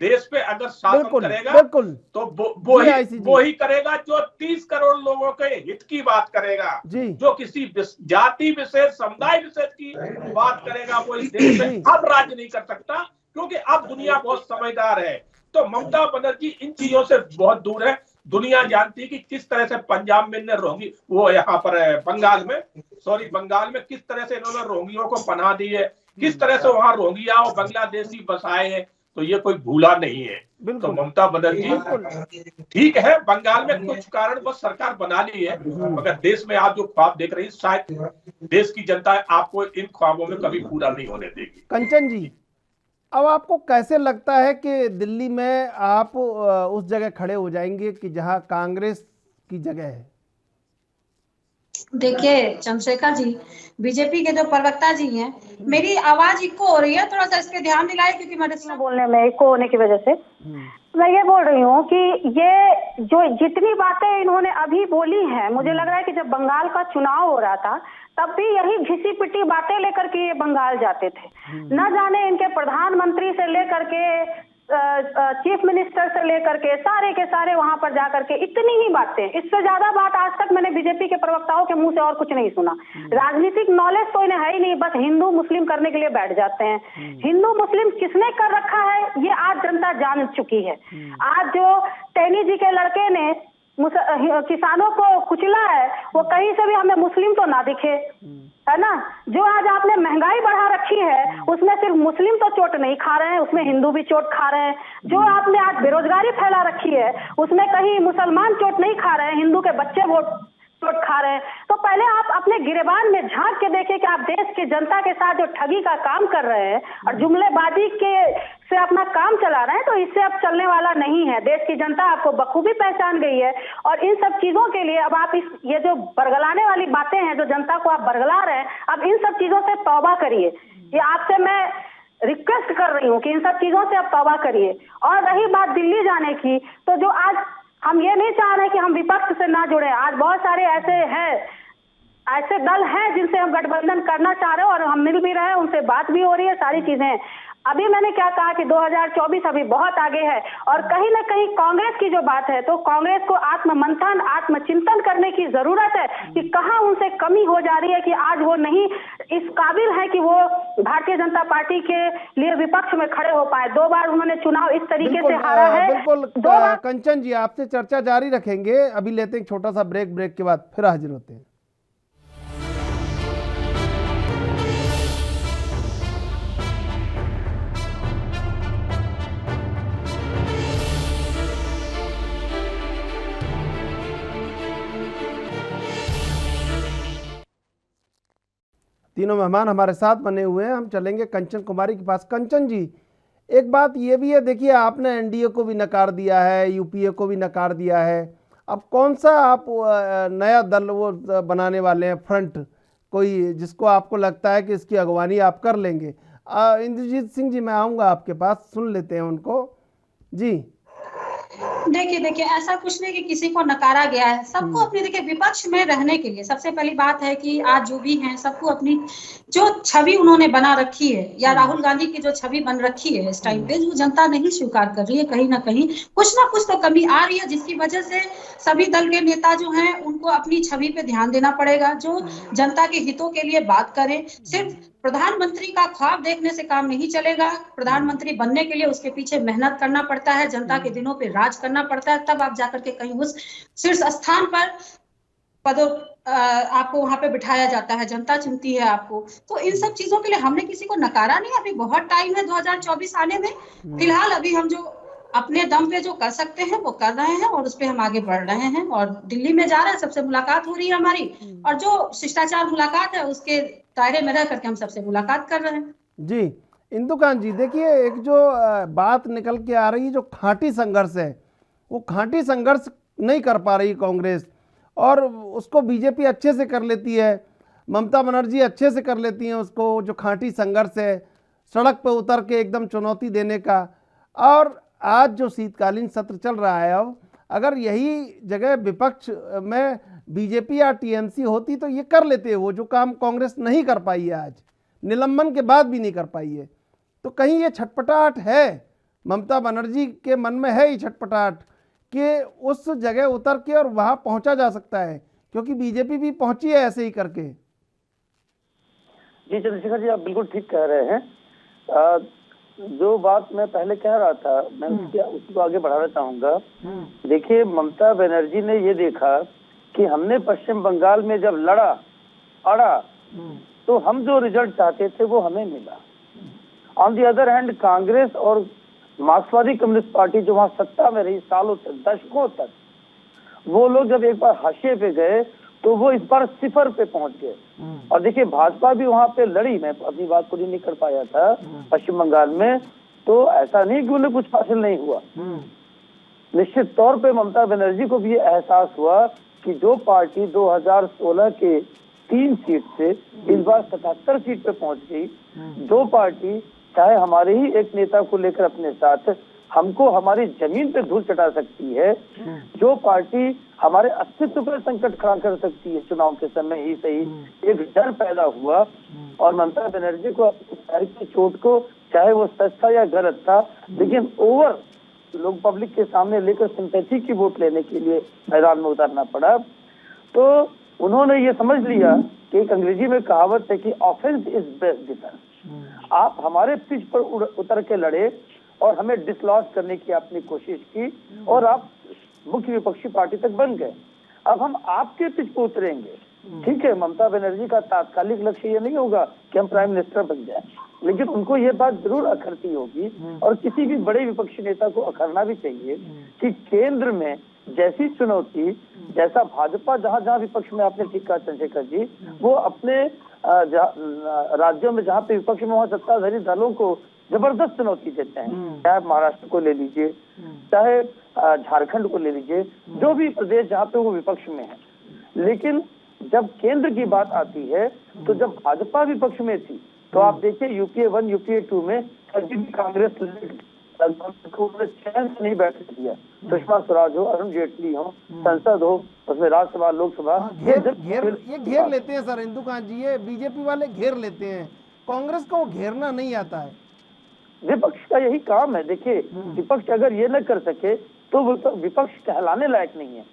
देश पे अगर शासन करेगा तो वो ही करेगा जो 30 करोड़ लोगों के हित की बात करेगा, जो किसी जाति विशेष, समुदाय विशेष की बात करेगा, वो इस देश में अब राज नहीं कर सकता, क्योंकि अब दुनिया बहुत समझदार है। तो ममता बनर्जी इन चीजों से बहुत दूर है। दुनिया जानती है कि किस तरह से पंजाब में इन्होंने रोहिंगी, वो यहाँ पर बंगाल में किस तरह से इन्होंने रोहिंग्यों को पनाह दी है, किस तरह से वहाँ रोहिंग्या और बांग्लादेशी बसाए हैं। तो ये कोई भूला नहीं है। तो ममता बनर्जी ठीक है, बंगाल में कुछ कारण बस सरकार बना ली है, मगर देश में आप जो ख्वाब देख रही है, शायद देश की जनता आपको इन ख्वाबों में कभी पूरा नहीं होने देगी। कंचन जी, अब आपको कैसे लगता है कि दिल्ली में आप उस जगह खड़े हो जाएंगे कि जहां कांग्रेस की जगह है? देखिए चंद्रशेखर जी, बीजेपी के जो प्रवक्ता जी हैं, मेरी आवाज इको हो रही है, थोड़ा सा इस पे ध्यान दिलाए, क्योंकि मेरे बोलने में इको होने की वजह से मैं ये बोल रही हूँ कि ये जो जितनी बातें इन्होंने अभी बोली हैं, मुझे लग रहा है कि जब बंगाल का चुनाव हो रहा था तब भी यही घिसी पिटी बातें लेकर के ये बंगाल जाते थे। न जाने इनके प्रधानमंत्री से लेकर के चीफ मिनिस्टर से लेकर के सारे वहां पर जाकर के इतनी ही बातें, इससे ज्यादा बात आज तक मैंने बीजेपी के प्रवक्ताओं के मुंह से और कुछ नहीं सुना। राजनीतिक नॉलेज तो इन्हें है ही नहीं, बस हिंदू मुस्लिम करने के लिए बैठ जाते हैं। हिंदू मुस्लिम किसने कर रखा है ये आज जनता जान चुकी है। आज जो टैनी जी के लड़के ने किसानों को कुचला है, वो कहीं से भी हमें मुस्लिम तो ना दिखे, है ना। जो आज आपने महंगाई बढ़ा रखी है, उसमें सिर्फ मुस्लिम तो चोट नहीं खा रहे हैं, उसमें हिंदू भी चोट खा रहे हैं। जो आपने आज बेरोजगारी फैला रखी है, उसमें कहीं मुसलमान चोट नहीं खा रहे हैं, हिंदू के बच्चे वोट चोट खा रहे हैं। तो पहले आप अपने गिरेबान में झांक के देखिए कि आप देश की जनता के साथ जो ठगी का काम कर रहे हैं और जुमलेबाजी के से अपना काम चला रहे हैं, तो इससे अब चलने वाला नहीं है। देश की जनता आपको बखूबी पहचान गई है। और इन सब चीजों के लिए अब आप ये जो बरगलाने वाली बातें हैं, जो जनता को आप बरगला रहे हैं, अब इन सब चीजों से तौबा करिए। ये आपसे मैं रिक्वेस्ट कर रही हूँ कि इन सब चीजों से आप तौबा करिए। और रही बात दिल्ली जाने की, तो जो आज हम ये नहीं चाह रहे कि हम विपक्ष से ना जुड़े। आज बहुत सारे ऐसे दल हैं जिनसे हम गठबंधन करना चाह रहे हैं और हम मिल भी रहे हैं, उनसे बात भी हो रही है, सारी चीजें। अभी मैंने क्या कहा कि 2024 अभी बहुत आगे है। और कहीं ना कहीं कांग्रेस की जो बात है, तो कांग्रेस को आत्ममंथन, आत्मचिंतन करने की जरूरत है कि कहां उनसे कमी हो जा रही है कि आज वो नहीं इस काबिल है कि वो भारतीय जनता पार्टी के लिए विपक्ष में खड़े हो पाए। 2 बार उन्होंने चुनाव इस तरीके से हारा है। बिल्कुल कंचन जी, आपसे चर्चा जारी रखेंगे, अभी लेते हैं छोटा सा ब्रेक के बाद फिर हाजिर होते हैं। तीनों मेहमान हमारे साथ बने हुए हैं। हम चलेंगे कंचन कुमारी के पास। कंचन जी, एक बात ये भी है, देखिए आपने एनडीए को भी नकार दिया है, यूपीए को भी नकार दिया है, अब कौन सा आप नया दल वो बनाने वाले हैं, फ्रंट कोई जिसको आपको लगता है कि इसकी अगवानी आप कर लेंगे? इंद्रजीत सिंह जी, मैं आऊँगा आपके पास, सुन लेते हैं उनको जी। देखिए ऐसा कुछ नहीं कि किसी को नकारा गया है, सबको अपनी देखिए विपक्ष में रहने के लिए सबसे पहली बात है कि आज जो भी हैं सबको अपनी जो छवि उन्होंने बना रखी है या राहुल गांधी की जो छवि बन रखी है इस टाइम पे, जो जनता नहीं स्वीकार कर रही है, कहीं ना कुछ तो कमी आ रही है, जिसकी वजह से सभी दल के नेता जो हैं उनको अपनी छवि पे ध्यान देना पड़ेगा, जो जनता के हितों के लिए बात करें। सिर्फ प्रधानमंत्री का ख्वाब देखने से काम नहीं चलेगा, प्रधानमंत्री बनने के लिए उसके पीछे मेहनत करना पड़ता है, जनता के दिनों पे राज करना पड़ता है, तब आप जाकर के कहीं उस शीर्ष स्थान पर आपको वहां पे बिठाया जाता है, जनता चुनती है आपको। तो इन सब चीजों के लिए हमने किसी को नकारा नहीं, अभी बहुत टाइम है 2024 आने में। फिलहाल अभी हम जो अपने दम पे जो कर सकते हैं वो कर रहे हैं और उस पे हम आगे बढ़ रहे हैं, और दिल्ली में जा रहे हैं, सबसे मुलाकात हो रही है हमारी, और जो शिष्टाचार मुलाकात है उसके दायरे में रह करके हम सबसे मुलाकात कर रहे हैं जी। इंदुकांत जी, देखिए एक जो बात निकल के आ रही है, जो खांटी संघर्ष है, वो खांटी संघर्ष नहीं कर पा रही कांग्रेस, और उसको बीजेपी अच्छे से कर लेती है, ममता बनर्जी अच्छे से कर लेती हैं उसको, जो खांटी संघर्ष है, सड़क पर उतर के एकदम चुनौती देने का। और आज जो शीतकालीन सत्र चल रहा है, अब अगर यही जगह विपक्ष में बीजेपी या टीएमसी होती तो ये कर लेते, वो जो काम कांग्रेस नहीं कर पाई है, आज निलंबन के बाद भी नहीं कर पाई है। तो कहीं ये छटपटाहट है, ममता बनर्जी के मन में है ये छटपटाहट कि उस जगह उतर के और वहां पहुंचा जा सकता है, क्योंकि बीजेपी भी पहुंची है ऐसे ही करके। जी चंद्रशेखर जी, आप बिल्कुल ठीक कह रहे हैं। जो बात मैं पहले कह रहा था, मैं उसको आगे बढ़ाना चाहूंगा। देखिए, ममता बनर्जी ने ये देखा कि हमने पश्चिम बंगाल में जब अड़ा तो हम जो रिजल्ट चाहते थे वो हमें मिला। On the other hand, Congress और मार्क्सवादी कम्युनिस्ट पार्टी जो वहां सत्ता में रही सालों तक, दशकों तक, वो लोग जब एक बार हाशिए पे गए तो वो इस बार सिफर पे पहुंच गए। और देखिए, भाजपा भी वहां पे लड़ी, मैं अपनी बात पूरी नहीं कर पाया था पश्चिम बंगाल में, तो ऐसा नहीं कि उन्हें कुछ हासिल नहीं हुआ। निश्चित तौर पे ममता बनर्जी को भी ये एहसास हुआ कि जो पार्टी 2016 के 3 सीट से इस बार 77 सीट पे पहुंच गई, जो पार्टी चाहे हमारे ही एक नेता को लेकर अपने साथ हमको हमारी जमीन पे धूल चटा सकती है, जो पार्टी हमारे अस्तित्व पर संकट खड़ा कर सकती है, चुनाव के समय ही सही एक डर पैदा हुआ। और ममता बनर्जी को अपने पैर की चोट को, चाहे वो सच था या गलत था, लेकिन ओवर लोग पब्लिक के सामने लेकर सिंपैथी की वोट लेने के लिए मैदान में उतारना पड़ा। तो उन्होंने ये समझ लिया कि एक अंग्रेजी में कहावत है कि ऑफेंस इज बेस्ट डिफेंस। आप हमारे पिच पर उतर के लड़े और हमें डिसलॉज करने की आपने कोशिश की और आप मुख्य विपक्षी पार्टी तक बन गए। अब हम आपके पिच पर उतरेंगे। ठीक है, ममता बनर्जी का तात्कालिक लक्ष्य ये नहीं होगा कि हम प्राइम मिनिस्टर बन जाए, लेकिन उनको ये बात जरूर अखरती होगी, और किसी भी बड़े विपक्षी नेता को अखरना भी चाहिए कि केंद्र में जैसी चुनौती, जैसा भाजपा जहां जहां विपक्ष में, आपने ठीक कहा चंद्रशेखर जी, वो अपने राज्यों में जहां पे विपक्ष में वहां सत्ताधारी दलों को जबरदस्त चुनौती देते हैं। चाहे महाराष्ट्र को ले लीजिए, चाहे झारखंड को ले लीजिए, जो भी प्रदेश जहाँ पे वो विपक्ष में है। लेकिन जब केंद्र की बात आती है, तो जब भाजपा विपक्ष में थी, तो आप देखिए यूपीए 1 यूपीए 2 में कभी भी कांग्रेस चैन से नहीं बैठने दिया। सुषमा स्वराज हो, अरुण जेटली हो, संसद हो, उसमें राज्यसभा लोकसभा घेर लेते हैं सर इंदुकांत जी, ये बीजेपी वाले घेर लेते हैं, कांग्रेस को घेरना नहीं आता है। विपक्ष का यही काम है। देखिए, विपक्ष अगर ये न कर सके तो वो तो विपक्ष कहलाने लायक नहीं है।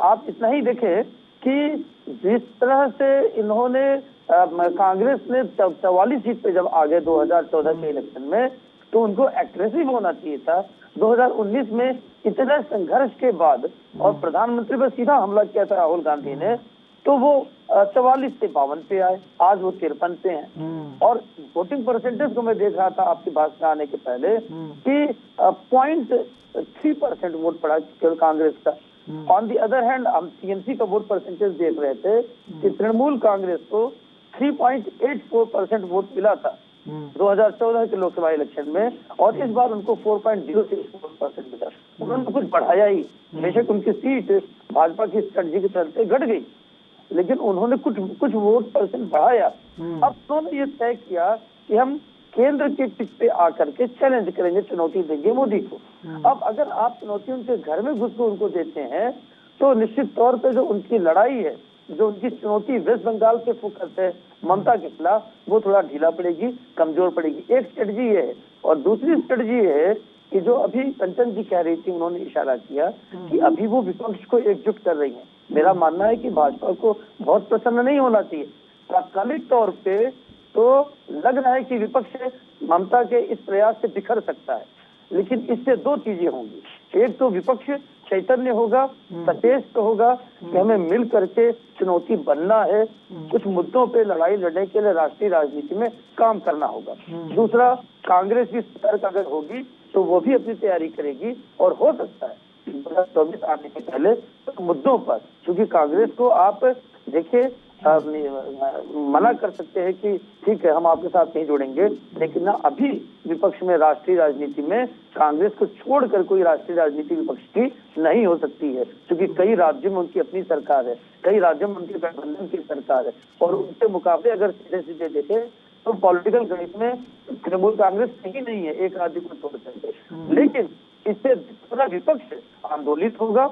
आप इतना ही देखें कि जिस तरह से इन्होंने कांग्रेस ने 44 सीट पे जब आ गए 2014 के इलेक्शन में, तो उनको एग्रेसिव होना चाहिए था। 2019 में इतने संघर्ष के बाद और प्रधानमंत्री पर सीधा हमला किया था राहुल गांधी ने, तो वो 44 से 52 पे आए, आज वो 53 पे हैं। और वोटिंग परसेंटेज को मैं देख रहा था आपके भाषण आने के पहले कि 0.3% वोट पड़ा केवल कांग्रेस का। ऑन दी अदर हैंड हम टीएमसी का वोट परसेंटेज देख रहे थे कि तृणमूल कांग्रेस को 3.84% वोट मिला था 2014 के लोकसभा इलेक्शन में, और इस बार उनको 4.06% मिला। उन्होंने कुछ बढ़ाया ही, बेशक उनकी सीट भाजपा की स्ट्रेटजी के चलते घट गई, लेकिन उन्होंने कुछ वोट परसेंट बढ़ाया। अब उन्होंने ये तय किया कि हम केंद्र के पिच पे आकर के चैलेंज करेंगे, चुनौती देंगे मोदी को। अब अगर आप चुनौती उनके घर में घुस को उनको देते हैं तो निश्चित तौर पे जो उनकी लड़ाई है, जो उनकी चुनौती वेस्ट बंगाल के फोकस है ममता के खिलाफ, वो थोड़ा ढीला पड़ेगी, कमजोर पड़ेगी। एक स्ट्रेटजी ये है, और दूसरी स्ट्रेटजी ये है कि जो अभी कंचन जी कह रही थी, उन्होंने इशारा किया कि अभी वो विपक्ष को एकजुट कर रही है। मेरा मानना है कि भाजपा को बहुत प्रसन्न नहीं होना चाहिए। तात्कालिक तौर पे तो लग रहा है कि विपक्ष ममता के इस प्रयास से बिखर सकता है, लेकिन इससे दो चीजें होंगी। एक तो विपक्ष चैतन्य होगा, सचेत होगा कि हमें मिल करके चुनौती बनना है, कुछ मुद्दों पे लड़ाई लड़ने के लिए राष्ट्रीय राजनीति में काम करना होगा। दूसरा, कांग्रेस भी सतर्क अगर होगी तो वो भी अपनी तैयारी करेगी, और हो सकता है 2024 आने के पहले तो मुद्दों पर, क्योंकि कांग्रेस को आप देखिए मना कर सकते हैं कि ठीक है हम आपके साथ नहीं जुड़ेंगे, लेकिन ना अभी विपक्ष में राष्ट्रीय राजनीति में कांग्रेस को छोड़कर कोई राष्ट्रीय राजनीति विपक्ष की नहीं हो सकती है, क्योंकि कई राज्यों में उनकी अपनी सरकार है, कई राज्यों में उनके गठबंधन की सरकार है, और उनके मुकाबले अगर सीधे सीधे देखें तो पॉलिटिकल गणित में तृणमूल कांग्रेस ही नहीं है एक राज्य को छोड़ सकते। लेकिन इससे पूरा विपक्ष आंदोलित होगा,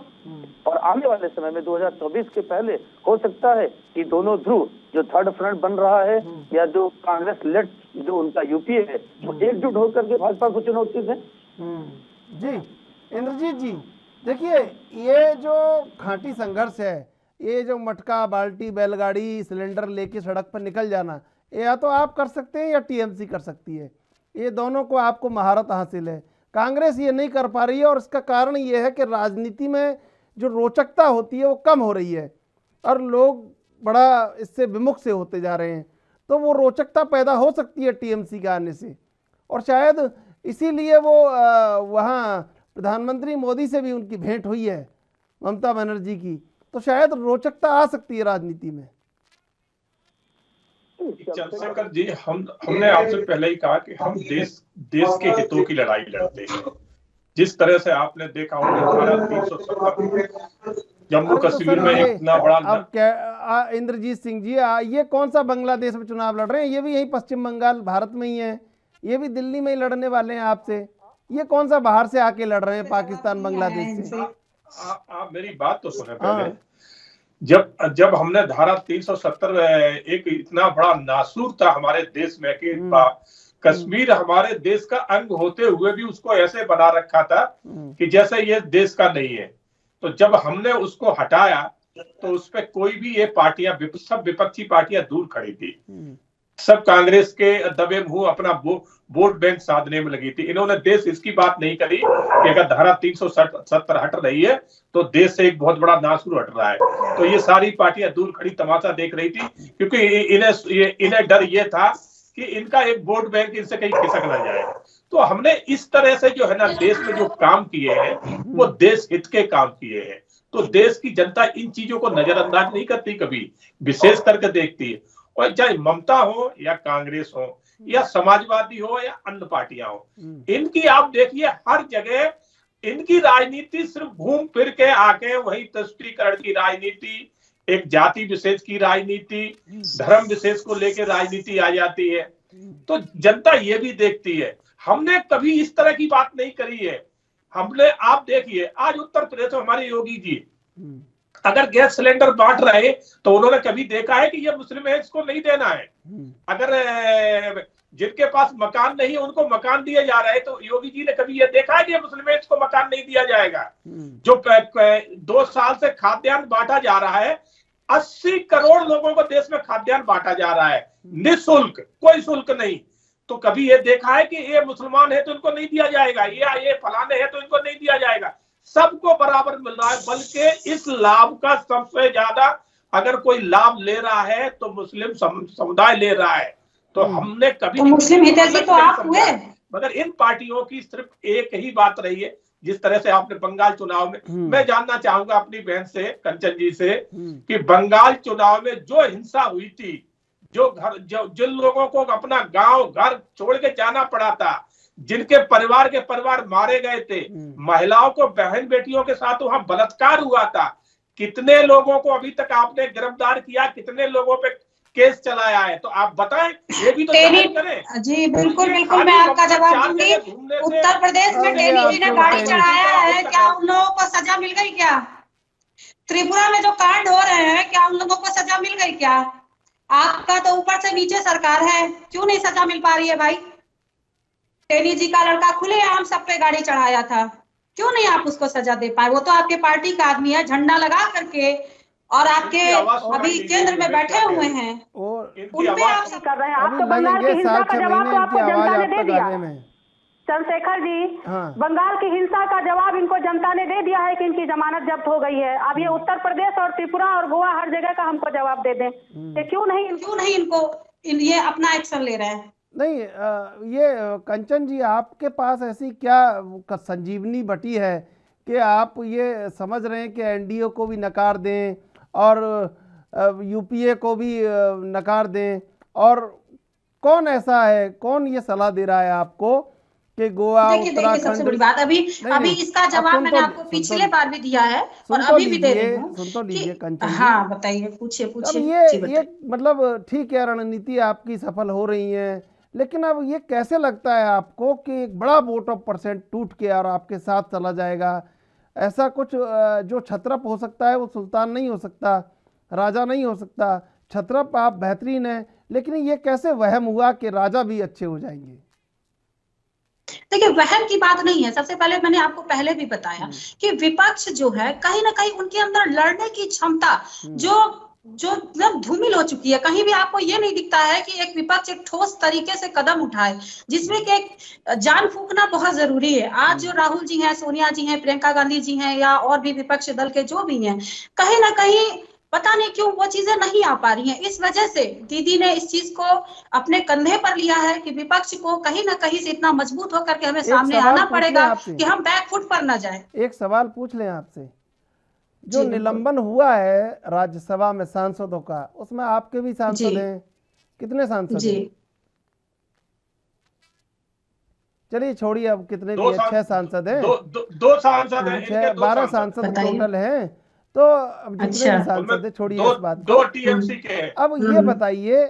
और आने वाले समय में 2024 के पहले हो सकता है कि दोनों ध्रुव, जो थर्ड फ्रंट बन रहा है या जो कांग्रेस लेड जो उनका यूपीए है, वो एकजुट होकर के भाजपा को चुनौती दें। जी इंद्रजीत जी, देखिए ये जो घाटी संघर्ष है, ये जो मटका बाल्टी बैलगाड़ी सिलेंडर लेके सड़क पर निकल जाना, या तो आप कर सकते हैं या टीएमसी कर सकती है। ये दोनों को आपको महारत हासिल है, कांग्रेस ये नहीं कर पा रही है, और इसका कारण ये है कि राजनीति में जो रोचकता होती है वो कम हो रही है, और लोग बड़ा इससे विमुख से होते जा रहे हैं। तो वो रोचकता पैदा हो सकती है टीएमसी के आने से, और शायद इसीलिए वो वहाँ प्रधानमंत्री मोदी से भी उनकी भेंट हुई है ममता बनर्जी की, तो शायद रोचकता आ सकती है राजनीति में। चंद्रशेखर जी, हमने आपसे पहले ही कहा कि हम देश के हितों की लड़ाई लड़ते हैं। जिस तरह से आपने देखा होगा 370 जम्मू कश्मीर में इतना बड़ा। अब क्या इंद्रजीत सिंह जी, ये कौन सा बांग्लादेश में चुनाव लड़ रहे हैं? ये भी यही पश्चिम बंगाल भारत में ही है, ये भी दिल्ली में ही लड़ने वाले हैं आपसे। ये कौन सा बाहर से आके लड़ रहे हैं पाकिस्तान बांग्लादेश से? आप मेरी बात तो सुने पहले। जब हमने धारा 370 एक इतना बड़ा नासूर था हमारे देश में कि कश्मीर हमारे देश का अंग होते हुए भी उसको ऐसे बना रखा था कि जैसे ये देश का नहीं है। तो जब हमने उसको हटाया तो उस पर कोई भी ये पार्टियां, सब विपक्षी पार्टियां दूर खड़ी थी, सब कांग्रेस के दबे मुंह अपना वोट बैंक साधने में लगी थी। इन्होंने देश इसकी बात नहीं करी कि अगर धारा 370 हट रही है तो देश से एक बहुत बड़ा नासूर हट रहा है। तो ये सारी पार्टियां दूर खड़ी तमाशा देख रही थी, क्योंकि इन्हें डर ये था कि इनका एक वोट बैंक इनसे कहीं खिसक ना जाए। तो हमने इस तरह से जो है ना देश में जो काम किए हैं वो देश हित के काम किए हैं। तो देश की जनता इन चीजों को नजरअंदाज नहीं करती, कभी विशेष करके देखती है। और चाहे ममता हो या कांग्रेस हो या समाजवादी हो या अन्य पार्टियां हो, इनकी आप देखिए हर जगह इनकी राजनीति सिर्फ घूम फिर के आके वही तुष्टीकरण की राजनीति, एक जाति विशेष की राजनीति, धर्म विशेष को लेकर राजनीति आ जाती है। तो जनता ये भी देखती है। हमने कभी इस तरह की बात नहीं करी है। हमने, आप देखिए आज उत्तर प्रदेश में हमारे योगी जी अगर गैस सिलेंडर बांट रहे तो उन्होंने कभी देखा है कि ये मुस्लिम है इसको नहीं देना है? अगर जिनके पास मकान नहीं है उनको मकान दिए जा रहे हैं तो योगी जी ने कभी ये देखा है कि मुस्लिम है इसको मकान नहीं दिया जाएगा? जो 2 साल से खाद्यान्न बांटा जा रहा है, 80 करोड़ लोगों को देश में खाद्यान्न बांटा जा रहा है निःशुल्क, कोई शुल्क नहीं। तो कभी ये देखा है कि ये मुसलमान है तो इनको नहीं दिया जाएगा, या ये फलाने है तो इनको नहीं दिया जाएगा? सबको बराबर मिल रहा है। बल्कि इस लाभ का सबसे ज्यादा अगर कोई लाभ ले रहा है तो मुस्लिम समुदाय ले रहा है। तो हमने कभी तो मुस्लिम हितैषी तो आप हुए। मगर इन पार्टियों की सिर्फ एक ही बात रही है, जिस तरह से आपने बंगाल चुनाव में, मैं जानना चाहूंगा अपनी बहन से, कंचन जी से, कि बंगाल चुनाव में जो हिंसा हुई थी जिन लोगों को अपना गांव घर छोड़ के जाना पड़ा था, जिनके परिवार मारे गए थे, महिलाओं को, बहन बेटियों के साथ वहां बलात्कार हुआ था, कितने लोगों को अभी तक आपने गिरफ्तार किया, कितने लोगों पे केस चलाया है, तो आप बताएं, ये भी तो जाहिर करें। जी बिल्कुल बिल्कुल, मैं आपका जवाब दूंगी। उत्तर प्रदेश में टेनी जी ने गाड़ी चढ़ाया है, क्या उन लोगों को सजा मिल गई? क्या त्रिपुरा में जो कांड हो रहे हैं, क्या उन लोगों को सजा मिल गई? क्या आपका तो ऊपर से नीचे सरकार है, क्यों नहीं सजा मिल पा रही है भाई? टेनी जी का लड़का खुलेआम सब पे गाड़ी चढ़ाया था, क्यों नहीं आप उसको सजा दे पाए? वो तो आपके पार्टी का आदमी है, झंडा लगा करके, और आपके अभी केंद्र में बैठे हुए हैं, उन पे आप सब कर रहे हैं। आपको बंगाल की हिंसा का जवाब तो आपको जनता ने दे दिया चंद्रशेखर जी। बंगाल की हिंसा का जवाब इनको जनता ने दे दिया है कि इनकी जमानत जब्त हो गई है। अब ये उत्तर प्रदेश और त्रिपुरा और गोवा हर जगह का हमको जवाब दे दें, ये क्यों नहीं इनको ये अपना एक्शन ले रहे हैं? नहीं, ये कंचन जी, आपके पास ऐसी क्या संजीवनी बटी है कि आप ये समझ रहे हैं कि एनडीए को भी नकार दें और यूपीए को भी नकार दें? और कौन ऐसा है, कौन ये सलाह दे रहा है आपको कि गोवा, देखिए सबसे बड़ी बात, अभी इसका जवाब मैंने आपको पिछले बार भी दिया है और अभी भी दे रही हूं। सुन तो लीजिए कंचन, हाँ बताइए, पूछिए। ये मतलब ठीक है, रणनीति आपकी सफल हो रही है, लेकिन अब ये कैसे लगता है आपको कि एक बड़ा वोट ऑफ परसेंट टूट के और आपके साथ चला जाएगा? ऐसा कुछ जो छत्रप हो सकता है वो सुल्तान नहीं हो सकता, राजा नहीं हो सकता। छत्रप आप बेहतरीन है, लेकिन ये कैसे वहम हुआ कि राजा भी अच्छे हो जाएंगे? देखिए, वहम की बात नहीं है। सबसे पहले मैंने आपको पहले भी बताया कि विपक्ष जो है, कहीं ना कहीं उनके अंदर लड़ने की क्षमता जो मतलब धूमिल हो चुकी है। कहीं भी आपको ये नहीं दिखता है कि एक विपक्ष एक ठोस तरीके से कदम उठाए, जिसमें कि एक जान फूंकना बहुत जरूरी है। आज जो राहुल जी हैं, सोनिया जी हैं, प्रियंका गांधी जी हैं, या और भी विपक्ष दल के जो भी हैं, कहीं ना कहीं पता नहीं क्यों वो चीजें नहीं आ पा रही हैं। इस वजह से दीदी ने इस चीज को अपने कंधे पर लिया है कि विपक्ष को कहीं ना कहीं से इतना मजबूत होकर के हमें सामने आना पड़ेगा कि हम बैकफुट पर न जाए। एक सवाल पूछ लें आपसे, जो निलंबन हुआ है राज्यसभा में सांसदों का, उसमें आपके भी सांसद हैं, कितने सांसद हैं? चलिए छोड़िए, अब कितने लिए 6 सांसद हैं, दो सांसद हैं, 12 सांसद टोटल हैं। तो अब जितने भी सांसद हैं, छोड़िए इस बात को। 2 टीएमसी के। अब ये बताइए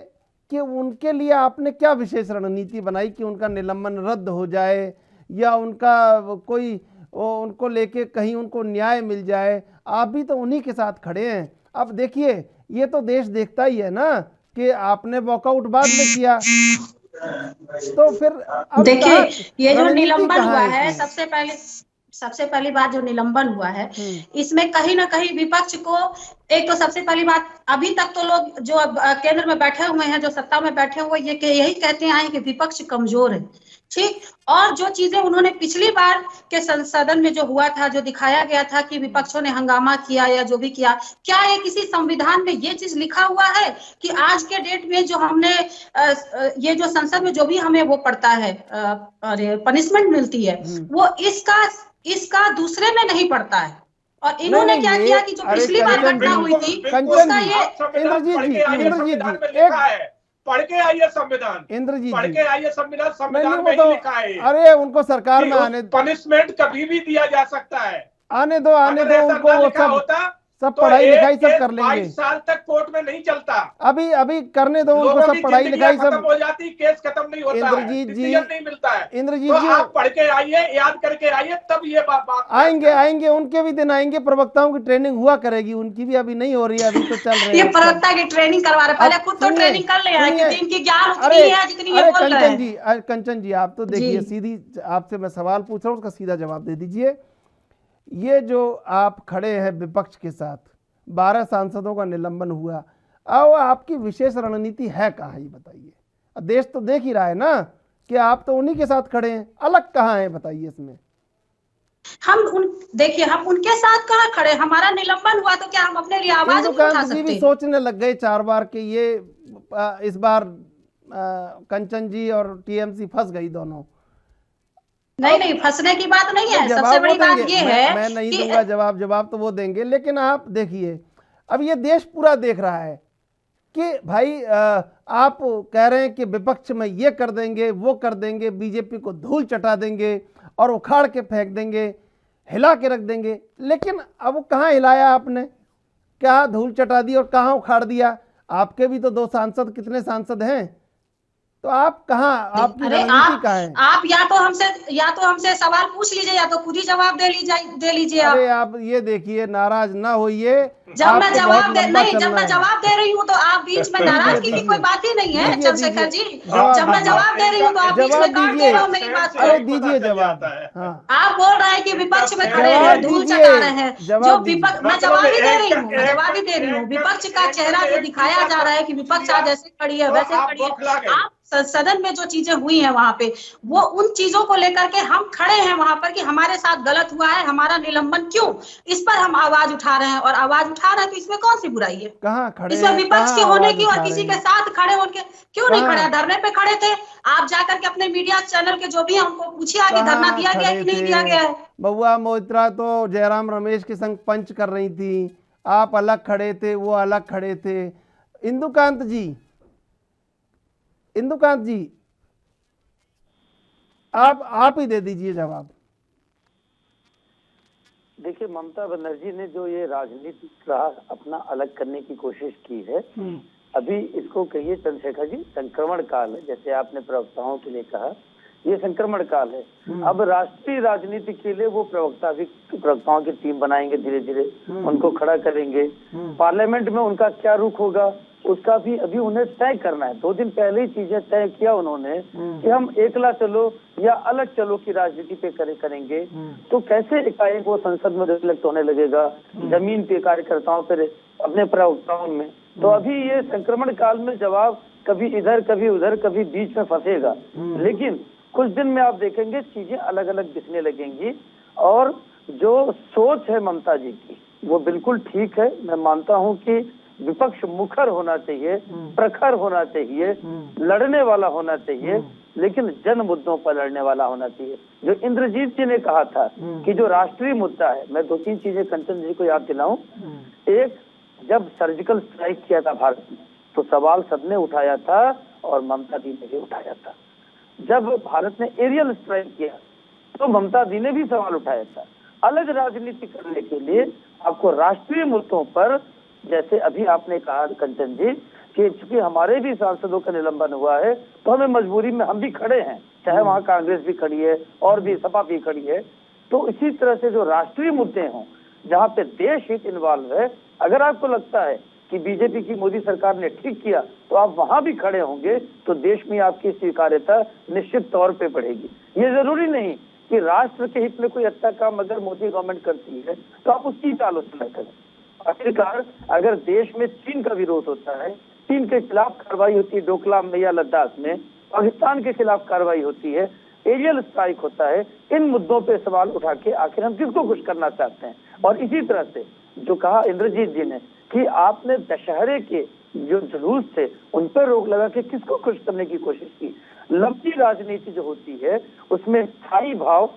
कि उनके लिए आपने क्या विशेष रणनीति बनाई कि उनका निलंबन रद्द हो जाए, या उनका कोई उनको लेके कहीं उनको न्याय मिल जाए? आप भी तो उन्हीं के साथ खड़े हैं। अब देखिए, ये तो देश देखता ही है ना कि आपने वॉकआउट बाद में किया, तो फिर देखिए ये जो निलंबन हुआ है, सबसे पहली बात जो निलंबन हुआ है, इसमें कहीं ना कहीं विपक्ष को, एक तो सबसे पहली बात, अभी तक तो लोग जो अब केंद्र में बैठे हुए हैं, जो सत्ता में बैठे हुए, ये यही कहते आए कि विपक्ष कमजोर है, ठीक। और जो चीजें उन्होंने पिछली बार के सदन में जो हुआ था, जो दिखाया गया था कि विपक्षों ने हंगामा किया या जो भी किया, क्या ये किसी संविधान में ये चीज लिखा हुआ है कि आज के डेट में जो हमने ये जो संसद में जो भी हमें वो पड़ता है, पनिशमेंट मिलती है, वो इसका दूसरे में नहीं पड़ता है। और इन्होंने क्या किया कि जो पिछली बार घटना हुई थी, उसका ये पढ़ के आइए संविधान, इंद्रजीत पढ़ के आइए संविधान में ही लिखा है। अरे उनको सरकार में आने, पनिशमेंट कभी भी दिया जा सकता है, आने दो उनको, वो सब पढ़ाई लिखाई सब कर लेंगे। 22 साल तक कोर्ट में नहीं चलता, अभी करने दो उनको, सब पढ़ाई लिखाई सब हो जाती, केस खत्म नहीं होता, इंद्रजीत जी नहीं मिलता है। इंद्रजीत तो जी आप पढ़ के आइए, याद करके आइए, तब ये बात आएंगे उनके भी दिन आएंगे। प्रवक्ताओं की ट्रेनिंग हुआ करेगी, उनकी भी अभी नहीं हो रही है, अभी तो चल रही है। ये प्रवक्ता की ट्रेनिंग करवा रहे, पहले खुद तो ट्रेनिंग कर ले, इनकी ज्ञान उतनी है जितनी ये बोल रहे हैं। कंचन जी, आप तो देखिए, सीधी आपसे मैं सवाल पूछ रहा हूँ, उसका सीधा जवाब दे दीजिए। ये जो आप खड़े हैं विपक्ष के साथ, 12 सांसदों का निलंबन हुआ, अब आपकी विशेष रणनीति है कहाँ, ये बताइए। देश तो देख ही रहा है ना कि आप तो उन्हीं के साथ खड़े हैं, अलग कहाँ है, बताइए इसमें। देखिए हम उनके साथ कहाँ खड़े, हमारा निलंबन हुआ तो क्या हम अपने लिए आवाज नहीं उठा सकते? भी सोचने लग गए 4 बार कि ये इस बार कंचन जी और टीएमसी फंस गई दोनों। नहीं, फंसने की बात नहीं है, सबसे बड़ी बात ये है, मैं नहीं दूंगा जवाब तो वो देंगे, लेकिन आप देखिए, अब ये देश पूरा देख रहा है कि भाई आप कह रहे हैं कि विपक्ष में ये कर देंगे, वो कर देंगे, बीजेपी को धूल चटा देंगे और उखाड़ के फेंक देंगे, हिला के रख देंगे, लेकिन अब वो कहाँ हिलाया आपने? क्या धूल चटा दी और कहाँ उखाड़ दिया? आपके भी तो 2 सांसद, कितने सांसद हैं? तो आप कहाँ, आपकी रणनीति कहाँ है? आप या तो हमसे सवाल पूछ लीजिए या तो खुद ही जवाब दे लीजिए आप। अरे आप ये देखिए, नाराज ना होइए। जब मैं जवाब दे रही हूँ तो आप बीच में नाराजगी की कोई बात ही नहीं है चंद्रशेखर जी। जब मैं जवाब दे रही हूँ तो आप बीच में काट दे रहे हो मेरी बात को। अरे दीजिए जवाब। आप बोल रहे हैं कि विपक्ष में खड़े हैं, धूल चटा रहे हैं। जो विपक्ष, मैं जवाब ही दे रही हूँ। विपक्ष का चेहरा जो दिखाया जा रहा है कि विपक्ष आज ऐसे खड़ी है, वैसे खड़ी है। आप सदन में जो चीजें हुई हैं वहां पे, वो उन चीजों को लेकर के हम खड़े हैं वहां पर कि हमारे साथ गलत हुआ है, हमारा निलंबन क्यों, इस पर हम आवाज उठा रहे हैं। और आवाज उठा रहे हैं तो इसमें कौन सी बुराई है? कहाँ खड़े? इसमें विपक्ष के होने की और किसी के साथ खड़े होने के क्यों नहीं खड़े? धरने पे खड़े थे। आप जाकर के अपने मीडिया चैनल के जो भी है उनको पूछिए आगे धरना दिया गया कि नहीं दिया गया है। बबुआ मोइत्रा तो जयराम रमेश के संग पंच कर रही थी, आप अलग खड़े थे, वो अलग खड़े थे। इंदुकांत जी आप ही दे दीजिए जवाब। देखिए, ममता बनर्जी ने जो ये राजनीतिक राह अपना अलग करने की कोशिश की है, अभी इसको कहिए चंद्रशेखर जी संक्रमण काल है, जैसे आपने प्रवक्ताओं के लिए कहा, ये संक्रमण काल है। अब राष्ट्रीय राजनीति के लिए वो प्रवक्ताओं की टीम बनाएंगे, धीरे धीरे उनको खड़ा करेंगे। पार्लियामेंट में उनका क्या रुख होगा उसका भी अभी उन्हें तय करना है। 2 दिन पहले ही चीजें तय किया उन्होंने कि हम एकला चलो या अलग चलो की राजनीति पे करेंगे। तो कैसे एकाएक वो संसद में रिफ्लेक्ट होने लगेगा जमीन पे कार्यकर्ताओं पर, अपने प्रवक्ताओं में? तो अभी ये संक्रमण काल में जवाब कभी इधर कभी उधर कभी बीच में फंसेगा, लेकिन कुछ दिन में आप देखेंगे चीजें अलग अलग दिखने लगेंगी। और जो सोच है ममता जी की वो बिल्कुल ठीक है। मैं मानता हूँ कि विपक्ष मुखर होना चाहिए, प्रखर होना चाहिए, लड़ने वाला होना चाहिए, लेकिन जन मुद्दों पर लड़ने वाला होना चाहिए। जो इंद्रजीत जी ने कहा था कि जो राष्ट्रीय मुद्दा है, मैं 2-3 चीजें कंचन जी को याद दिलाऊं। एक, जब सर्जिकल स्ट्राइक किया था भारत में तो सवाल सबने उठाया था और ममता दी ने भी उठाया था। जब भारत ने एरियल स्ट्राइक किया तो ममता दी ने भी सवाल उठाया था। अलग राजनीति करने के लिए आपको राष्ट्रीय मुद्दों पर, जैसे अभी आपने कहा कंचन जी कि चूंकि हमारे भी सांसदों का निलंबन हुआ है तो हमें मजबूरी में हम भी खड़े हैं, चाहे वहाँ कांग्रेस भी खड़ी है और भी सपा भी खड़ी है। तो इसी तरह से जो राष्ट्रीय मुद्दे हों जहाँ पे देश हित इन्वॉल्व है, अगर आपको लगता है कि बीजेपी की मोदी सरकार ने ठीक किया तो आप वहां भी खड़े होंगे तो देश में आपकी स्वीकार्यता निश्चित तौर पे बढ़ेगी। ये जरूरी नहीं कि राष्ट्र के हित में कोई अच्छा काम अगर मोदी गवर्नमेंट करती है तो आप उसकी आलोचना करें। आखिरकार अगर देश में चीन का विरोध होता है, चीन के खिलाफ कार्रवाई होती है डोकलाम में या लद्दाख में, पाकिस्तान के खिलाफ कार्रवाई होती है, एरियल स्ट्राइक होता है, इन मुद्दों पे सवाल उठा के आखिर हम किसको खुश करना चाहते हैं? और इसी तरह से जो कहा इंद्रजीत जी ने कि आपने दशहरे के जो जुलूस थे उन पर रोक लगा के किसको खुश करने की कोशिश की? लंबी राजनीति जो होती है उसमें स्थायी भाव,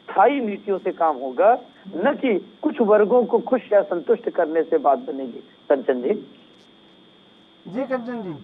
स्थायी नीतियों से काम होगा, न कि कुछ वर्गों को खुश या संतुष्ट करने से बात बनेगी। कंचन जी। जी कंचन जी,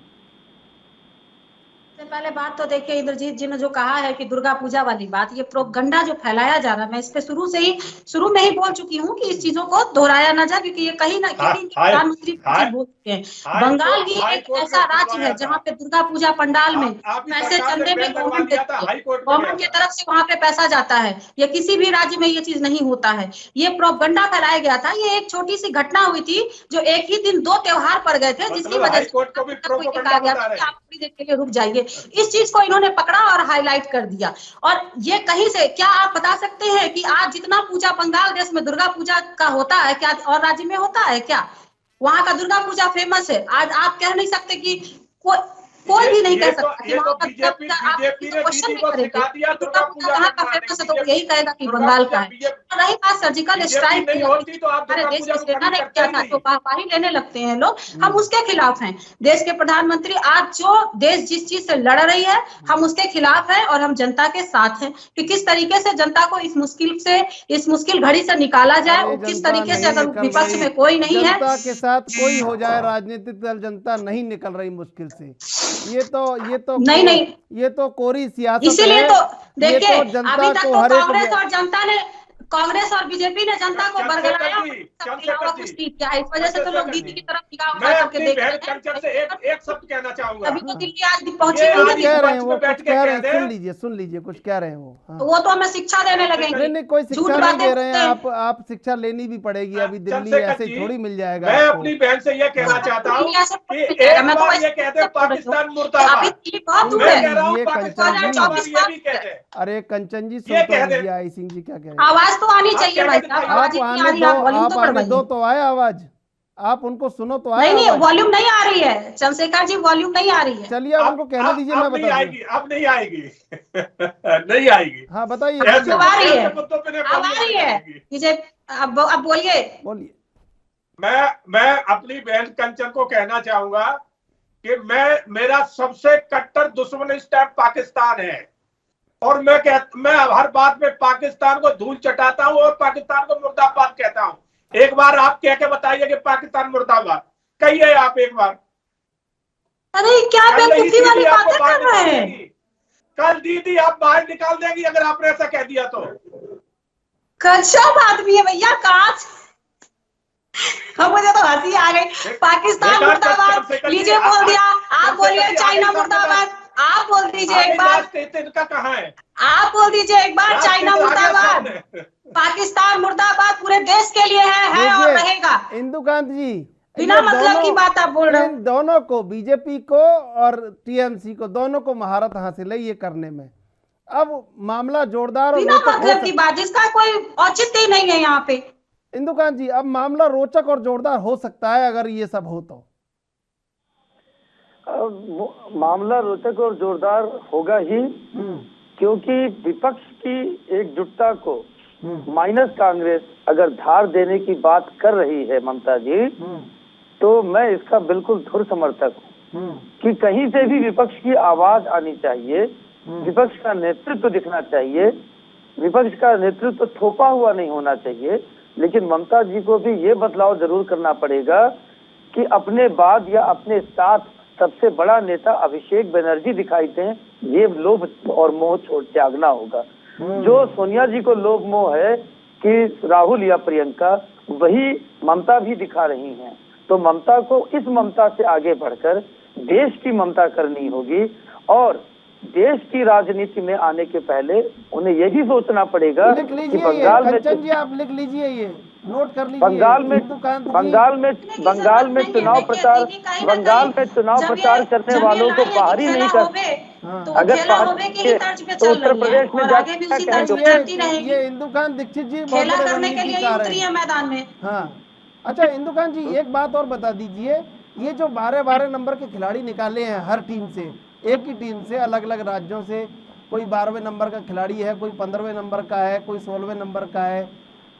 पहले बात तो देखिए इंद्रजीत जी ने जो कहा है कि दुर्गा पूजा वाली बात, ये प्रोपगंडा जो फैलाया जा रहा है, मैं इस पे शुरू में ही बोल चुकी हूँ कि इस चीजों को दोहराया ना जाए, क्योंकि ये कहीं ना कहीं प्रधानमंत्री बोल चुके हैं। बंगाल ही एक ऐसा राज्य है जहाँ पे दुर्गा पूजा पंडाल में पैसे चंदे में गवर्नमेंट की तरफ से वहां पे पैसा जाता है। ये किसी भी राज्य में ये चीज नहीं होता है। ये प्रोपगंडा फैलाया गया था। ये एक छोटी सी घटना हुई थी जो एक ही दिन 2 त्योहार पड़ गए थे, जिसकी वजह से कहा गया था कि आप थोड़ी देर के लिए रुक जाइए। इस चीज को इन्होंने पकड़ा और हाईलाइट कर दिया। और ये कहीं से, क्या आप बता सकते हैं कि आज जितना पूजा बंगाल देश में दुर्गा पूजा का होता है क्या और राज्य में होता है क्या? वहां का दुर्गा पूजा फेमस है। आज आप कह नहीं सकते कि कोई भी नहीं कह सकता कि वहां का क्वेश्चन नहीं करेगा दुर्गा पूजा कहाँ का फेमस है, तो यही कहेगा कि बंगाल का है। रही बात सर्जिकल स्ट्राइक नहीं होती तो आप हमारे दुर्गा देश पूजा की को सेना कभी ने करते किया ही था, नहीं। तो वाही लेने लगते हैं लोग, हम उसके खिलाफ हैं। देश के प्रधानमंत्री आज जो देश जिस चीज से लड़ रही है, हम उसके खिलाफ हैं और हम जनता के साथ हैं कि किस तरीके से जनता को इस मुश्किल घड़ी से निकाला जाए, अरे और किस जनता तरीके से नहीं अगर निकल विपक्ष रही, में कोई नहीं है, जनता के साथ कोई हो जाए राजनीतिक दल, जनता नहीं निकल रही मुश्किल से। नहीं ये तो कोरी सियासत इसीलिए है। तो ये देखिए, तो जनता अभी तक को तो हर एक कांग्रेस और बीजेपी ने जनता को बरगलाया, चंद्रशेखर कुछ जी, नहीं किया। इस वजह से तो लोग दीदी की तरफ निगाह मैं उठा करके अपनी देख बहन रहे कंचन से हैं। एक शब्द कहना चाहूंगा। अभी तो दिल्ली आज पहुंची ये नहीं कुछ है कह दिल्ली। रहे हैं, वो बैठ कुछ के कह रहे कह हैं, दे। सुन लीजिए कुछ कह रहे हैं वो। हाँ। तो वो तो हमें शिक्षा देने लगेंगे। नहीं कोई झूठ शिक्षा नहीं बातें दे रहे हैं बोलते हैं। आप शिक्षा लेनी भी पड़ेगी। अभी दिल्ली चंद्रशेखर ऐसे ही जी, थोड़ी मिल जाएगा मैं आपको। अपनी बहन से यह कहना चाहता हूँ कि मैं एक तो बार वैसे ये कह दे पाकिस्तान अभी मुर्दाबाद, दिल्ली बहुत दूर मैं है। कह रहा हूँ ये पाकिस्तान कंचन जी, मुर्दाबाद, ये भी कह दे। अरे कंचन जी सुन ये तो कह दे। लीजिए, आई सिंह जी क्या कह रहे हैं। आवाज तो आनी चाहिए भाई साहब, आवाज आप इतनी आ आने रही दो, है, आप वॉल्यूम आप तो आने दो बढ़वाइए। तो आए आवाज, आप उनको सुनो तो आए नहीं आवाज। वॉल्यूम नहीं आ रही है चंद्रशेखर जी, वॉल्यूम नहीं आ रही है। चलिए आप उनको कहने दीजिए, मैं अब नहीं बता आएगी, दूं। अब नहीं आएगी। नहीं आएगी। हाँ बताइए, ऐसे अब आ रही है, मुद्दों पे नहीं अब आ रही है। अब बोलिए। मैं अपनी बहन कंचन को कहना चाहूंगा कि मेरा सबसे कट्टर दुश्मन इस टाइम पाकिस्तान है, और मैं हर बात में पाकिस्तान को धूल चटाता हूं और पाकिस्तान को मुर्दाबाद कहता हूं। एक बार आप कह के बताइए कि पाकिस्तान मुर्दाबाद, कहिए आप एक बार। अरे क्या बेवकूफी वाली बातें कर रहे हैं। कल दीदी आप बाहर निकाल देंगी अगर आपने ऐसा कह दिया तो। गजब आदमी है भैया, कहाँ मुझे तो हंसी आ गई। पाकिस्तान मुर्दाबाद लीजिए बोल दिया, आप बोलिए चाइना मुर्दाबाद, आप बोल दीजिए एक बार। इनका कहाँ है? आप बोल दीजिए एक बार चाइना मुर्दाबाद, पाकिस्तान मुर्दाबाद पूरे देश के लिए है और रहेगा। इंदुकांत जी, बिना मतलब की बात आप बोल रहे हैं। इन दोनों को, बीजेपी को और टीएमसी को, दोनों को महारत हासिल है ये करने में। अब मामला जोरदार और बिना मतलब की बात, जिसका कोई औचित्य ही नहीं है यहाँ पे। इंदुकांत जी, अब मामला रोचक और जोरदार हो सकता है अगर ये सब हो तो। मामला रोचक और जोरदार होगा ही, क्योंकि विपक्ष की एकजुटता को माइनस कांग्रेस अगर धार देने की बात कर रही है ममता जी, तो मैं इसका बिल्कुल धुर समर्थक हूँ कि कहीं से भी विपक्ष की आवाज आनी चाहिए, विपक्ष का नेतृत्व दिखना चाहिए, विपक्ष का नेतृत्व थोपा हुआ नहीं होना चाहिए। लेकिन ममता जी को भी ये बदलाव जरूर करना पड़ेगा कि अपने बाद या अपने साथ सबसे बड़ा नेता अभिषेक बनर्जी दिखाई दें, ये लोभ और मोह छोड़ त्यागना होगा। जो सोनिया जी को लोभ मोह है कि राहुल या प्रियंका, वही ममता भी दिखा रही हैं। तो ममता को इस ममता से आगे बढ़कर देश की ममता करनी होगी, और देश की राजनीति में आने के पहले उन्हें ये भी सोचना पड़ेगा कि बंगाल में, कंचन जी आप लिख लीजिए, ये नोट कर लीजिए। बंगाल में चुनाव प्रचार करने वालों को बाहरी नहीं कर, अगर तो उत्तर प्रदेश में ये इंदुकांत दीक्षित जी खेला करने के लिए उतरी है मैदान में। हाँ अच्छा इंदुकांत जी, एक बात और बता दीजिए, ये जो 12-12 नंबर के खिलाड़ी निकाले हैं हर टीम से, एक ही टीम से, अलग अलग राज्यों से, कोई 12वें नंबर का खिलाड़ी है, कोई 15वें नंबर का है, कोई 16वें नंबर का है,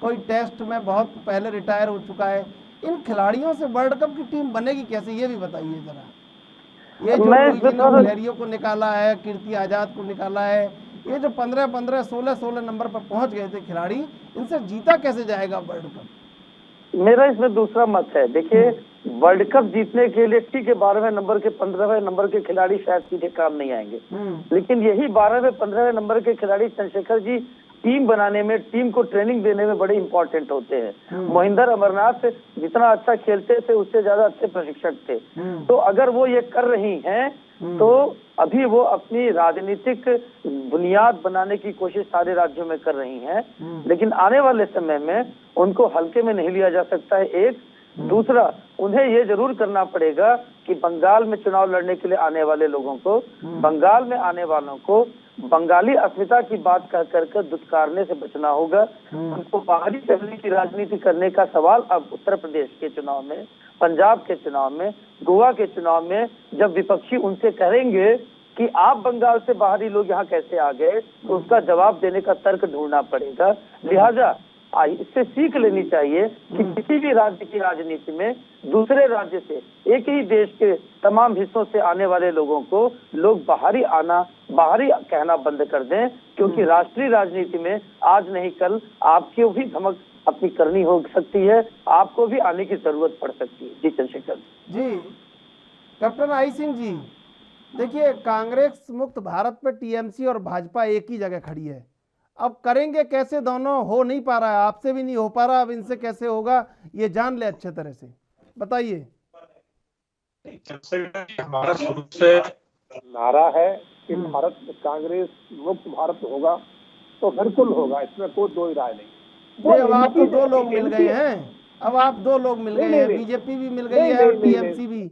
कोई टेस्ट में बहुत पहले रिटायर हो चुका है। इन खिलाड़ियों से वर्ल्ड कप की टीम बनेगी कैसे, ये भी बताइए जरा। ये जो खिलाड़ियों को निकाला है, कीर्ति आजाद को निकाला है, ये जो 15-15, 16-16 नंबर पर पहुंच गए थे खिलाड़ी, इनसे जीता कैसे जाएगा वर्ल्ड कप? मेरा इसमें दूसरा मत है। देखिए, वर्ल्ड कप जीतने के लिए ठीक है 12वें नंबर के 15वें नंबर के खिलाड़ी शायद सीधे काम नहीं आएंगे, लेकिन यही 12वें 15वें नंबर के खिलाड़ी चंद्रशेखर जी टीम बनाने में, टीम को ट्रेनिंग देने में बड़े इंपॉर्टेंट होते हैं। मोहिंदर अमरनाथ जितना अच्छा खेलते थे उससे ज्यादा अच्छे प्रशिक्षक थे। तो अगर वो ये कर रही हैं तो अभी वो अपनी राजनीतिक बुनियाद बनाने की कोशिश सारे राज्यों में कर रही हैं, लेकिन आने वाले समय में उनको हल्के में नहीं लिया जा सकता है। एक दूसरा, उन्हें ये जरूर करना पड़ेगा कि बंगाल में चुनाव लड़ने के लिए आने वाले लोगों को, बंगाल में आने वालों को बंगाली अस्मिता की बात कह कर दुत्कारने से बचना होगा। उनको बाहरी शैली की राजनीति करने का सवाल अब उत्तर प्रदेश के चुनाव में, पंजाब के चुनाव में, गोवा के चुनाव में जब विपक्षी उनसे कहेंगे कि आप बंगाल से बाहरी लोग यहाँ कैसे आ गए, तो उसका जवाब देने का तर्क ढूंढना पड़ेगा। लिहाजा इससे सीख लेनी चाहिए कि किसी भी राज्य की राजनीति में दूसरे राज्य से, एक ही देश के तमाम हिस्सों से आने वाले लोगों को लोग बाहरी कहना बंद कर दें, क्योंकि राष्ट्रीय राजनीति में आज नहीं कल आपको भी धमक अपनी करनी हो सकती है, आपको भी आने की जरूरत पड़ सकती है। जी चंद्रशेखर जी, कैप्टन आई सिंह जी, देखिए कांग्रेस मुक्त भारत पे टीएमसी और भाजपा एक ही जगह खड़ी है। अब करेंगे कैसे, दोनों हो नहीं पा रहा है, आपसे भी नहीं हो पा रहा, अब इनसे कैसे होगा ये जान ले अच्छे तरह से, बताइए। हमारा शुरू से नारा है कि भारत कांग्रेस मुक्त भारत होगा, तो बिल्कुल होगा, इसमें कोई दो राय नहीं। अब आप तो दो लोग मिल गए हैं, अब आप दो लोग मिल गए हैं, बीजेपी भी मिल गई है और टीएमसी भी,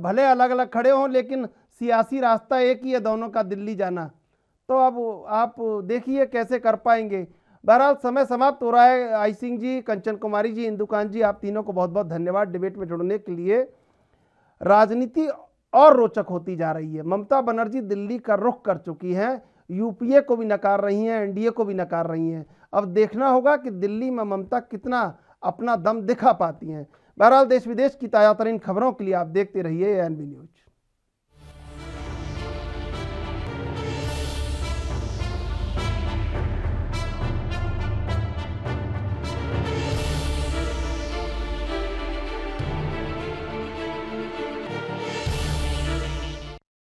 भले अलग अलग खड़े हों लेकिन सियासी रास्ता एक ही है दोनों का, दिल्ली जाना। तो अब आप देखिए कैसे कर पाएंगे। बहरहाल समय समाप्त हो रहा है। आई सिंह जी, कंचन कुमारी जी, इंदुकांत जी, आप तीनों को बहुत बहुत धन्यवाद डिबेट में जुड़ने के लिए। राजनीति और रोचक होती जा रही है। ममता बनर्जी दिल्ली का रुख कर चुकी हैं, यूपीए को भी नकार रही हैं, एनडीए को भी नकार रही हैं। अब देखना होगा कि दिल्ली में ममता कितना अपना दम दिखा पाती हैं। बहरहाल देश विदेश की ताज़ा तरीन खबरों के लिए आप देखते रहिए एएनबी न्यूज।